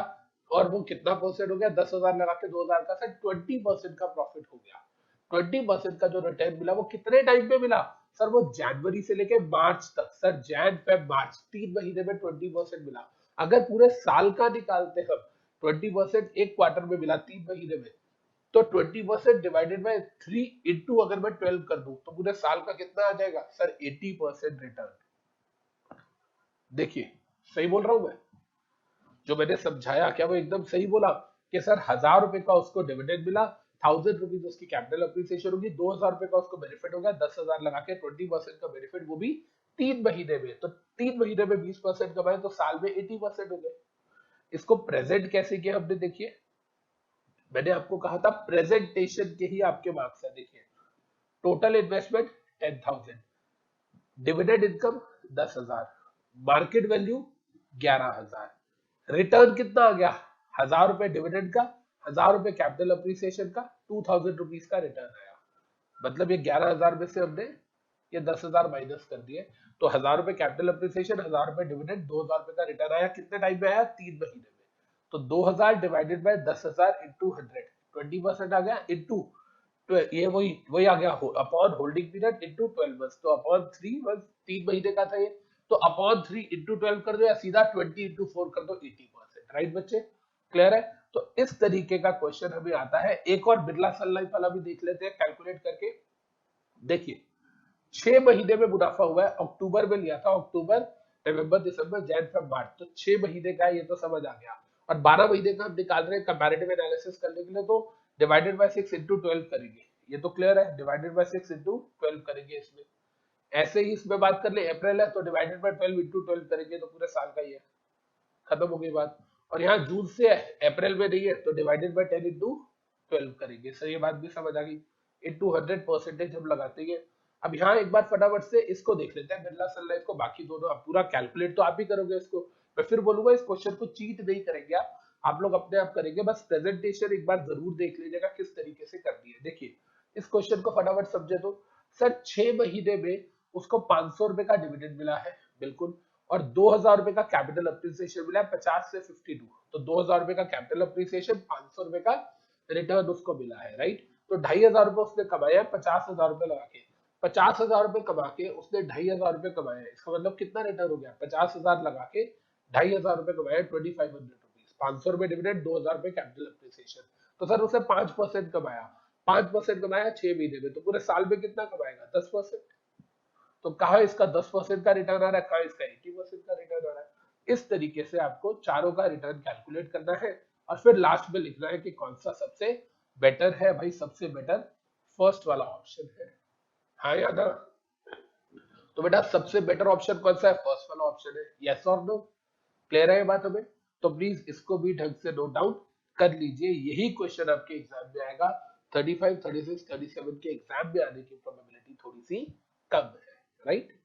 और वो कितना परसेंट हो गया, 10,000 लगा के 2,000 का, सर 20% का प्रॉफिट हो गया। 20% का जो रिटर्न मिला वो कितने टाइम पे मिला, सर वो जनवरी से लेके मार्च तक, सर जैन फेब मार्च 3 महीने में 20% मिला। अगर पूरे साल का निकालते हम, 20% एक क्वार्टर में मिला 3 महीने में, तो 20% डिवाइडेड बाय 3 इंटू अगर मैं 12 कर दूं तो पूरे साल का कितना आ जाएगा, सर 80% रिटर्न। देखिए सही बोल रहा हूं मैं, जो मैंने समझाया क्या वो एकदम सही बोला कि सर 1000 रुपए का उसको डिविडेंड मिला, 1000 रुपीज उसकी कैपिटल अप्रिसिएशन होगी, 2000 रुपए का उसको बेनिफिट होगा, 10,000 लगा के 20% का बेनिफिट, वो भी 3 महीने में। तो 3 महीने में 20% कमाए तो साल में 80% हो गए। इसको प्रेजेंट कैसे किया हमने, देखिए मैंने आपको कहा था प्रेजेंटेशन के ही आपके मार्क्स है। देखिए total investment 10,000, dividend income 10,000, market value 11,000, return कितना आ गया, 1000 रुपए डिविडेंड का, 1000 रुपए कैपिटल अप्रिसिएशन का, 2000 रुपीज का रिटर्न आया। मतलब ये 11,000 में से हमने ये 10,000 माइनस कर दिए। तो 1000 रुपए कैपिटल अप्रिसिएशन, 1000 रुपए डिविडेंड, 2000 रुपए का रिटर्न आया। कितने टाइम में आया, 3 महीने में। तो 2000 डिवाइडेड बाय 10,000 इंटू 100, 20% आ गया, इंटू तो ये वही वही आ गया upon holding period into 12 months, तो अपॉन 3 मंथ, 3 महीने का था ये। तो अपॉन 3 इंटू 12 कर दो, या सीधा 20 इंटू 4 कर दो, 80%। राइट बच्चे, क्लियर है। तो इस तरीके का क्वेश्चन हमें आता है। एक और बिरला सन लाइफ वाला भी देख लेते हैं कैलकुलेट करके। देखिए 6 महीने में मुनाफा हुआ है, अक्टूबर में लिया था, अक्टूबर नवंबर दिसंबर जैन फेब मार्च, तो 6 महीने का है, ये तो समझ आ गया। और 12 महीने का हम निकाल रहे हैं कंपैरेटिव एनालिसिस करने के लिए, तो डिवाइडेड बाय 6 इंटू 12 करेंगे। ये तो क्लियर है, डिवाइडेड बाय 6 इंटू 12 करेंगे इसमें। ऐसे ही इसमें बात कर ले, अप्रैल है तो डिवाइडेड बाय 12 इंटू 12 करेंगे, तो पूरे साल का ही है, खत्म हो गई बात। और यहाँ जून से है, अप्रैल में नहीं है, तो डिवाइडेड बाय 10 इंटू 12 करेंगे। सर ये बात भी समझ आ गई, इंटू 100% हम लगाते हैं। अब यहाँ एक बार फटाफट से इसको देख लेते हैं, बिरला सन लाइफ को। बाकी दोनों आप पूरा कैलकुलेट तो आप ही करोगे इसको, मैं फिर बोलूंगा इस क्वेश्चन को चीट नहीं करेंगे आप लोग अपने आप करेंगे। बस प्रेजेंटेशन एक बार जरूर देख लीजिएगा किस तरीके से कर दिए। देखिए इस क्वेश्चन को फटाफट समझे तो, सर 6 महीने में उसको 500 रुपए का डिविडेंड मिला है, बिल्कुल, और 2000 रुपए का कैपिटल अप्रिसिएशन मिला है 50 से 52। तो 2000 रुपए का कैपिटल अप्रिसिएशन, 500 रुपए का रिटर्न उसको मिला है, राइट। तो 2,500 रुपए उसने कमाया 50,000 रुपए लगा के। 50,000 रुपए कमा के उसने 2,500 रुपए कमाए, इसका मतलब कितना रिटर्न हो गया, 50,000 लगा के 2,500 रुपए कमाए, 2500 रुपीज, 500 रुपए डिविडेंड, 2,000 रुपए कैपिटल अप्रिसिएशन। तो सर उसे 5% कमाया, 5% कमाया 6 महीने में, तो पूरे साल में कितना कमाएगा, 10%। तो कहा इसका 10% का रिटर्न आ रहा है, कहा इसका 80% का रिटर्न आ रहा है। इस तरीके से आपको चारों का रिटर्न कैलकुलेट करना है, और फिर लास्ट में लिखना है कि कौन सा सबसे बेटर है। भाई सबसे बेटर फर्स्ट वाला ऑप्शन है, हाँ या ना। तो बेटा सबसे बेटर ऑप्शन कौन सा है, फर्स्ट वाला ऑप्शन है, यस और नो, क्लियर है ये बात हमें। तो प्लीज इसको भी ढंग से नोट डाउन कर लीजिए, यही क्वेश्चन आपके एग्जाम में आएगा। 35, 36, 37 के एग्जाम में आने की प्रोबेबिलिटी थोड़ी सी कम है, राइट।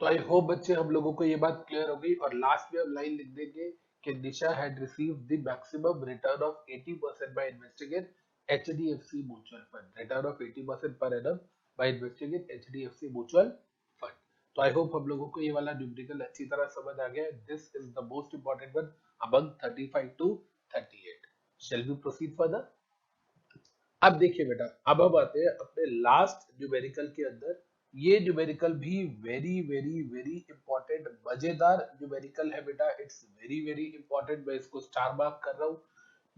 तो आई होप बच्चे हम लोगों को ये बात क्लियर हो गई, और लास्ट में हम लाइन लिख देंगे कि Nisha had received the maximum return of 80% by investing in HDFC mutual fund, return of 80% per annum by investing in HDFC mutual fund. तो आई होप हम लोगों को ये वाला न्यूमेरिकल अच्छी तरह समझ आ गया। This is the most important one among 35 to 38। Shall we proceed further? अब देखिए बेटा, अब हम आते हैं अपने लास्ट न्यूमेरिकल के अंदर। ये न्यूमेरिकल भी वेरी वेरी वेरी इंपॉर्टेंट मजेदार न्यूमेरिकल है बेटा। इट्स वेरी वेरी इंपॉर्टेंट, मैं इसको स्टार मार्क कर रहा हूँ।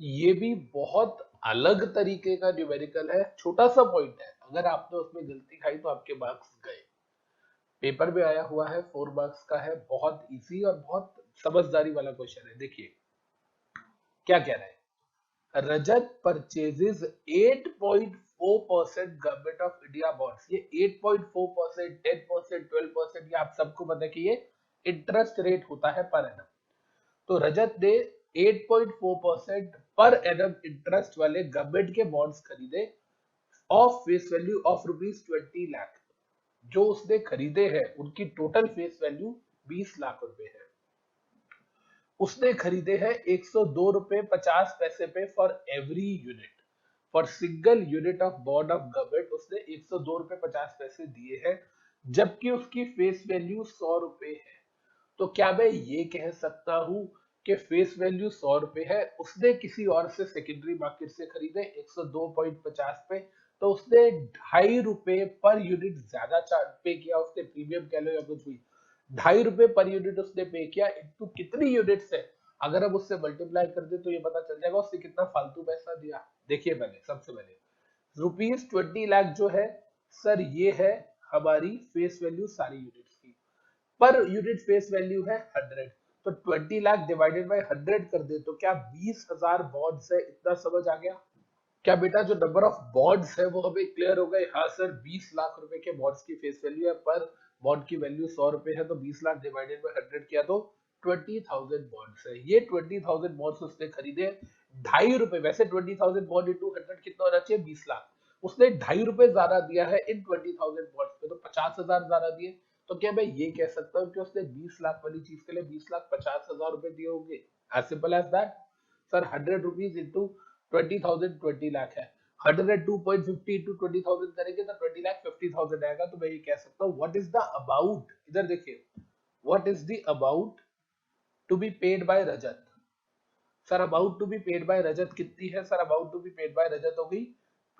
ये भी बहुत अलग तरीके का न्यूमेरिकल है, छोटा सा पॉइंट है, अगर आपने उसमें गलती खाई तो आपके मार्क्स गए। पेपर में आया हुआ है, 4 मार्क्स का है, बहुत इजी और बहुत समझदारी वाला क्वेश्चन है। देखिए क्या कह रहा है, Rajat purchases 8.4% government of India bonds. ये 8.4%, 10%, 12%, ये आप सबको पता है कि ये इंटरेस्ट रेट होता है पर एनम। तो रजत ने 8.4% पर एनम इंटरेस्ट वाले गवर्नमेंट के बॉन्ड्स खरीदे of face value of ₹20 lakh. जो उसने खरीदे हैं उनकी टोटल फेस वैल्यू 20 लाख रुपए है। उसने खरीदे हैं 102 रुपए 50 पैसे पे for every unit. For single unit of bond of government उसने 102 रुपए 50 पैसे दिए हैं, जबकि उसकी फेस वैल्यू 100 रुपए है। तो क्या मैं ये कह सकता हूं कि फेस वैल्यू 100 रुपए है, उसने किसी और से सेकेंडरी मार्केट से खरीदे 102.50 पे, तो उसने 2.5 रुपए पर यूनिट ज्यादा पे किया। उसने प्रीमियम कह लो या कुछ भी, 2.5 रुपए पर यूनिट उसने पे किया। इनटू कितनी यूनिट्स है, अगर हम उससे मल्टीप्लाई कर दे तो ये पता चल जाएगा उसने कितना फालतू पैसा दिया। देखिए पहले, सबसे पहले ₹20 लाख जो है सर, ये है हमारी फेस वैल्यू सारी यूनिट्स की। पर यूनिट फेस वैल्यू है 100, तो 20 लाख डिवाइडेड बाय 100 कर दे तो क्या 20,000 बॉन्ड्स है। इतना समझ आ गया क्या बेटा? जो नंबर ऑफ बॉन्ड्स है वो हमें क्लियर हो गए। हाँ सर, 20 लाख रुपए के बॉन्ड्स की फेस वैल्यू है, पर बॉन्ड की वैल्यू 100 रुपए है, तो 20 लाख डिवाइडेड बाय 100 किया तो 20,000 बॉन्ड्स है। ये 20,000 बॉन्ड्स उसने खरीदे 2.5 रुपए। वैसे 20,000 बॉन्ड इंटू 100 कितना होना चाहिए? 20 लाख। उसने 2.5 रुपए ज्यादा दिया है इन 20,000 बॉन्ड्स पे, तो 50,000 ज्यादा दिए। तो क्या मैं ये कह सकता हूँ कि उसने 20 लाख वाली चीज के लिए 20,50,000 रुपए दिए होंगे? As simple as that. Sir 100 rupees into 20,000 20 lakh है। 102.50 इंटू 20,000 करेंगे तो 20 लाख 50,000 आएगा। तो मैं ये कह सकता हूँ व्हाट इज द अमाउंट, इधर देखिए, what is the amount to be paid by Rajat. Sir amount to be paid by Rajat कितनी है? Sir amount to be paid by Rajat हो गई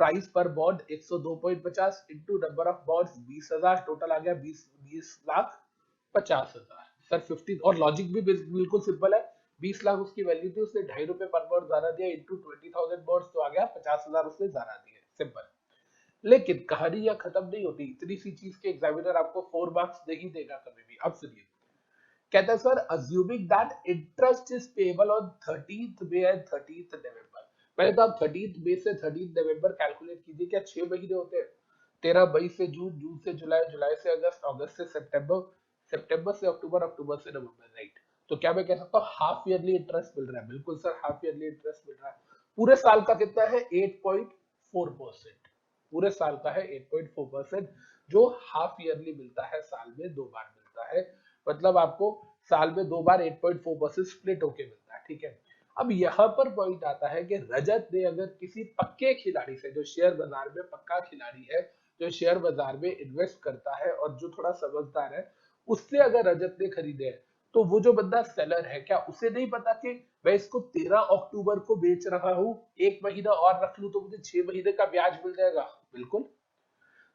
प्राइस पर bond 102.50 into number of bonds 20,000, total आ गया 20,50,000। Sir 50, और लॉजिक भी बिल्कुल सिंपल है। 20 लाख उसकी वैल्यू थी, उसने 2.5 रुपए पर बॉन्ड ज्यादा दिया इंटू 20,000 बॉन्ड्स, तो आ गया 50,000 उसने ज्यादा दिए। सिंपल। लेकिन कहानी यहाँ खत्म नहीं होती। इतनी सी चीज के एग्जामिनर आपको 4 मार्क्स नहीं देगा कभी भी। अब सुनिए, कहता है sir assuming that interest is payable on 13th May and 13th November. पहले तो आप 13th मई से 13th नवंबर कैलकुलेट कीजिए। क्या 6 महीने होते हैं? 13 मई से जून, जून से जुलाई, जुलाई से अगस्त, अगस्त से सितंबर, सितंबर से अक्टूबर, अक्टूबर से नवंबर, राइट। तो क्या मैं कह सकता हूँ हाफ ईयरली इंटरेस्ट मिल रहा है? बिल्कुल सर, हाफ ईयरली इंटरेस्ट मिल रहा है। पूरे साल का कितना है? 8.4%। पूरे साल का है 8.4%, जो हाफ ईयरली मिलता है, साल में 2 बार मिलता है। मतलब आपको साल में 2 बार 8.4% स्प्लिट होके मिलता है, ठीक है। अब यहाँ पर पॉइंट आता है कि रजत ने अगर किसी पक्के खिलाड़ी से, जो शेयर बाजार में पक्का खिलाड़ी है, जो शेयर बाजार में इन्वेस्ट करता है और जो थोड़ा समझदार है, उससे अगर रजत ने खरीदे हैं, तो वो जो बंदा सेलर है, क्या उसे नहीं पता कि मैं इसको 13 अक्टूबर को बेच रहा हूं, 1 महीना और रख लूं तो मुझे 6 महीने का ब्याज मिल जाएगा? बिल्कुल।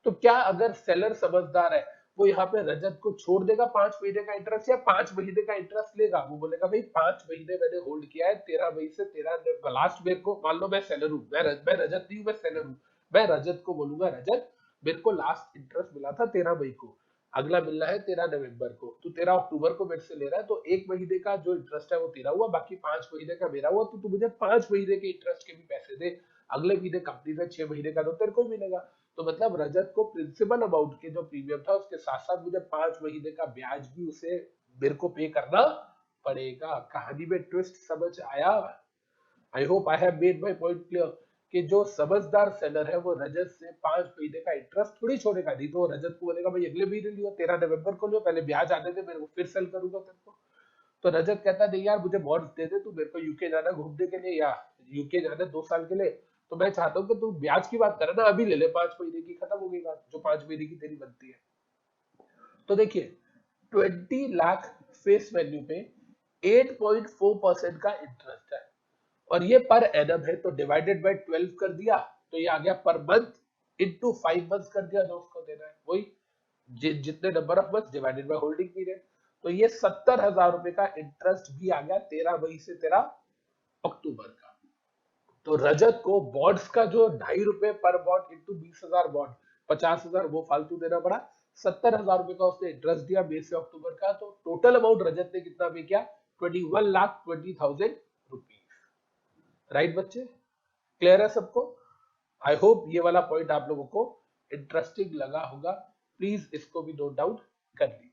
तो क्या अगर सेलर समझदार है, वो यहाँ पे रजत को छोड़ देगा 5 महीने का इंटरेस्ट, या 5 महीने का इंटरेस्ट लेगा? वो बोलेगा भाई 5 महीने मैंने होल्ड किया है, 13 मई से 13 लास्ट, मेरे को मान लो मैं सेलर हूँ, मैं रजत नहीं हूँ, मैं सेलर हूँ। मैं रजत को बोलूंगा रजत, मेरे को लास्ट इंटरेस्ट मिला था 13 मई को, अगला मिलना है 13 नवंबर को, तो 13 अक्टूबर को मेरे से ले रहा है, तो 1 महीने का जो इंटरेस्ट है वो तेरा हुआ, बाकी 5 महीने का मेरा हुआ। तो तू मुझे 5 महीने के इंटरेस्ट के भी पैसे दे, अगले महीने कंपनी से 6 महीने का तो तेरे को मिलेगा। तो मतलब रजत को प्रिंसिपल अमाउंट के जो प्रीमियम था उसके साथ साथ मुझे 5 महीने का ब्याज भी उसे मेरे को पे करना पड़ेगा। कहानी में ट्विस्ट समझ आया? I hope I have made my point clear कि जो समझदार सेलर है वो रजत से 5 महीने का इंटरेस्ट थोड़ी छोड़ेगा, नहीं तो वो रजत को बोलेगा भाई अगले महीने लियो, 13 नवंबर को लियो, पहले ब्याज आने दे मेरे को, फिर सेल करूंगा तेरे को। तो रजत कहता नहीं यार मुझे बॉन्ड्स दे दे, तू मेरे को यूके जाना घूमने के लिए, या यूके जाना 2 साल के लिए, तो मैं चाहता हूँ कि तू ब्याज की बात करे ना, अभी ले ले 5 महीने की, खत्म हो गई बात, जो 5 महीने की तेरी बनती है। तो देखिए 20 लाख फेस वैल्यू पे 8.4% का इंटरेस्ट है, और ये पर एनम है, तो डिवाइडेड बाय 12 कर दिया, तो ये आ गया पर मंथ इंटू 5 मंथ कर दिया जो उसको देना है, वही जितने number of month divided by holding period. तो ये 70,000 रुपए का इंटरेस्ट भी आ गया 13 मई से 13 अक्टूबर का। तो रजत को बॉन्ड्स का जो ₹2.5 पर बॉन्ड इंटू 20,000 बॉन्ड, 50,000 वो फालतू देना पड़ा, 70,000 रुपए का उसने इंटरेस्ट दिया मई से अक्टूबर का, तो टोटल अमाउंट रजत ने कितना पे किया, 21,20,000 रुपीज। राइट बच्चे, क्लियर है सबको? आई होप ये वाला पॉइंट आप लोगों को इंटरेस्टिंग लगा होगा, प्लीज इसको भी नोट डाउन कर लीजिए।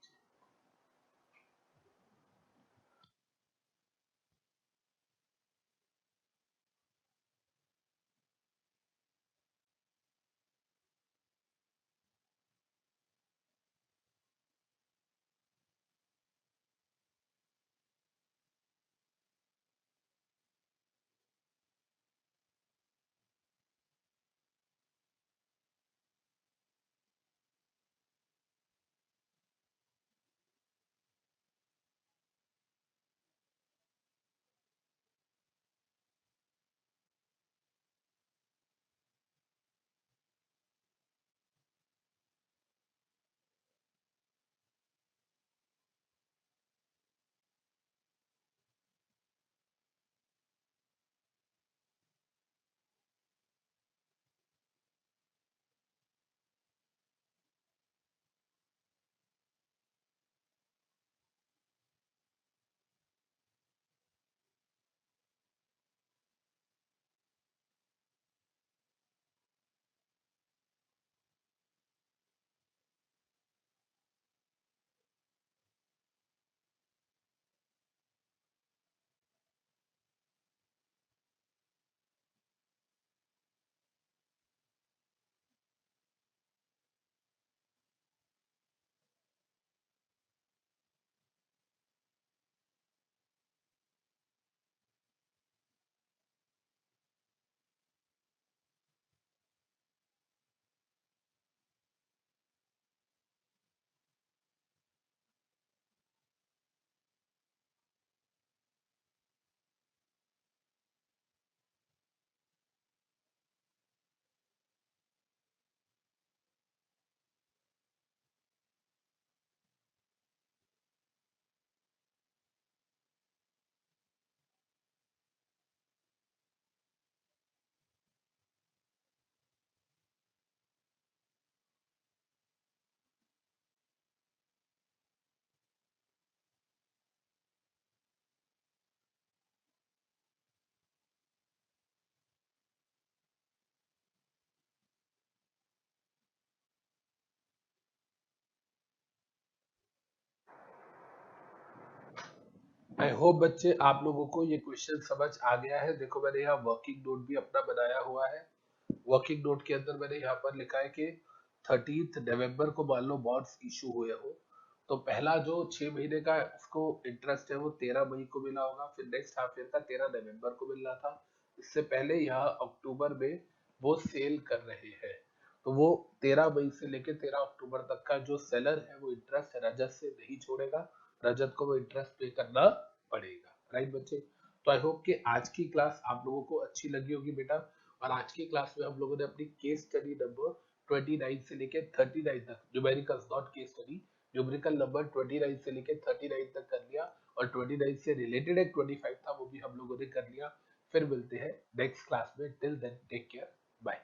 आई होप बच्चे आप लोगों को ये क्वेश्चन समझ आ गया है। देखो मैंने यहाँ वर्किंग नोट भी अपना बनाया हुआ है। वर्किंग नोट के अंदर मैंने यहाँ पर लिखा है कि 30 नवंबर को मान लो बॉन्ड्स इशू हुए हो, तो पहला जो 6 महीने का उसको इंटरेस्ट है वो 13 मई को मिला होगा, फिर नेक्स्ट हाफ ईयर का 13 नवंबर को मिलना था। इससे पहले यहाँ अक्टूबर में वो सेल कर रहे हैं, तो वो 13 मई से लेकर 13 अक्टूबर तक का जो सेलर है वो इंटरेस्ट रजत से नहीं छोड़ेगा, रजत को वो इंटरेस्ट पे करना पड़ेगा। राइट बच्चे, तो आई होप कि आज की क्लास आप लोगों को अच्छी लगी होगी बेटा। और आज की क्लास में हम लोगों ने अपनी केस स्टडी नंबर 29 से लेके 39 तक, numericals not case study, numerical number 29 से लेके 39 तक कर लिया, और 29 से रिलेटेड एक 25 था वो भी हम लोगों ने कर लिया। फिर मिलते हैं नेक्स्ट क्लास में, till then take care, bye.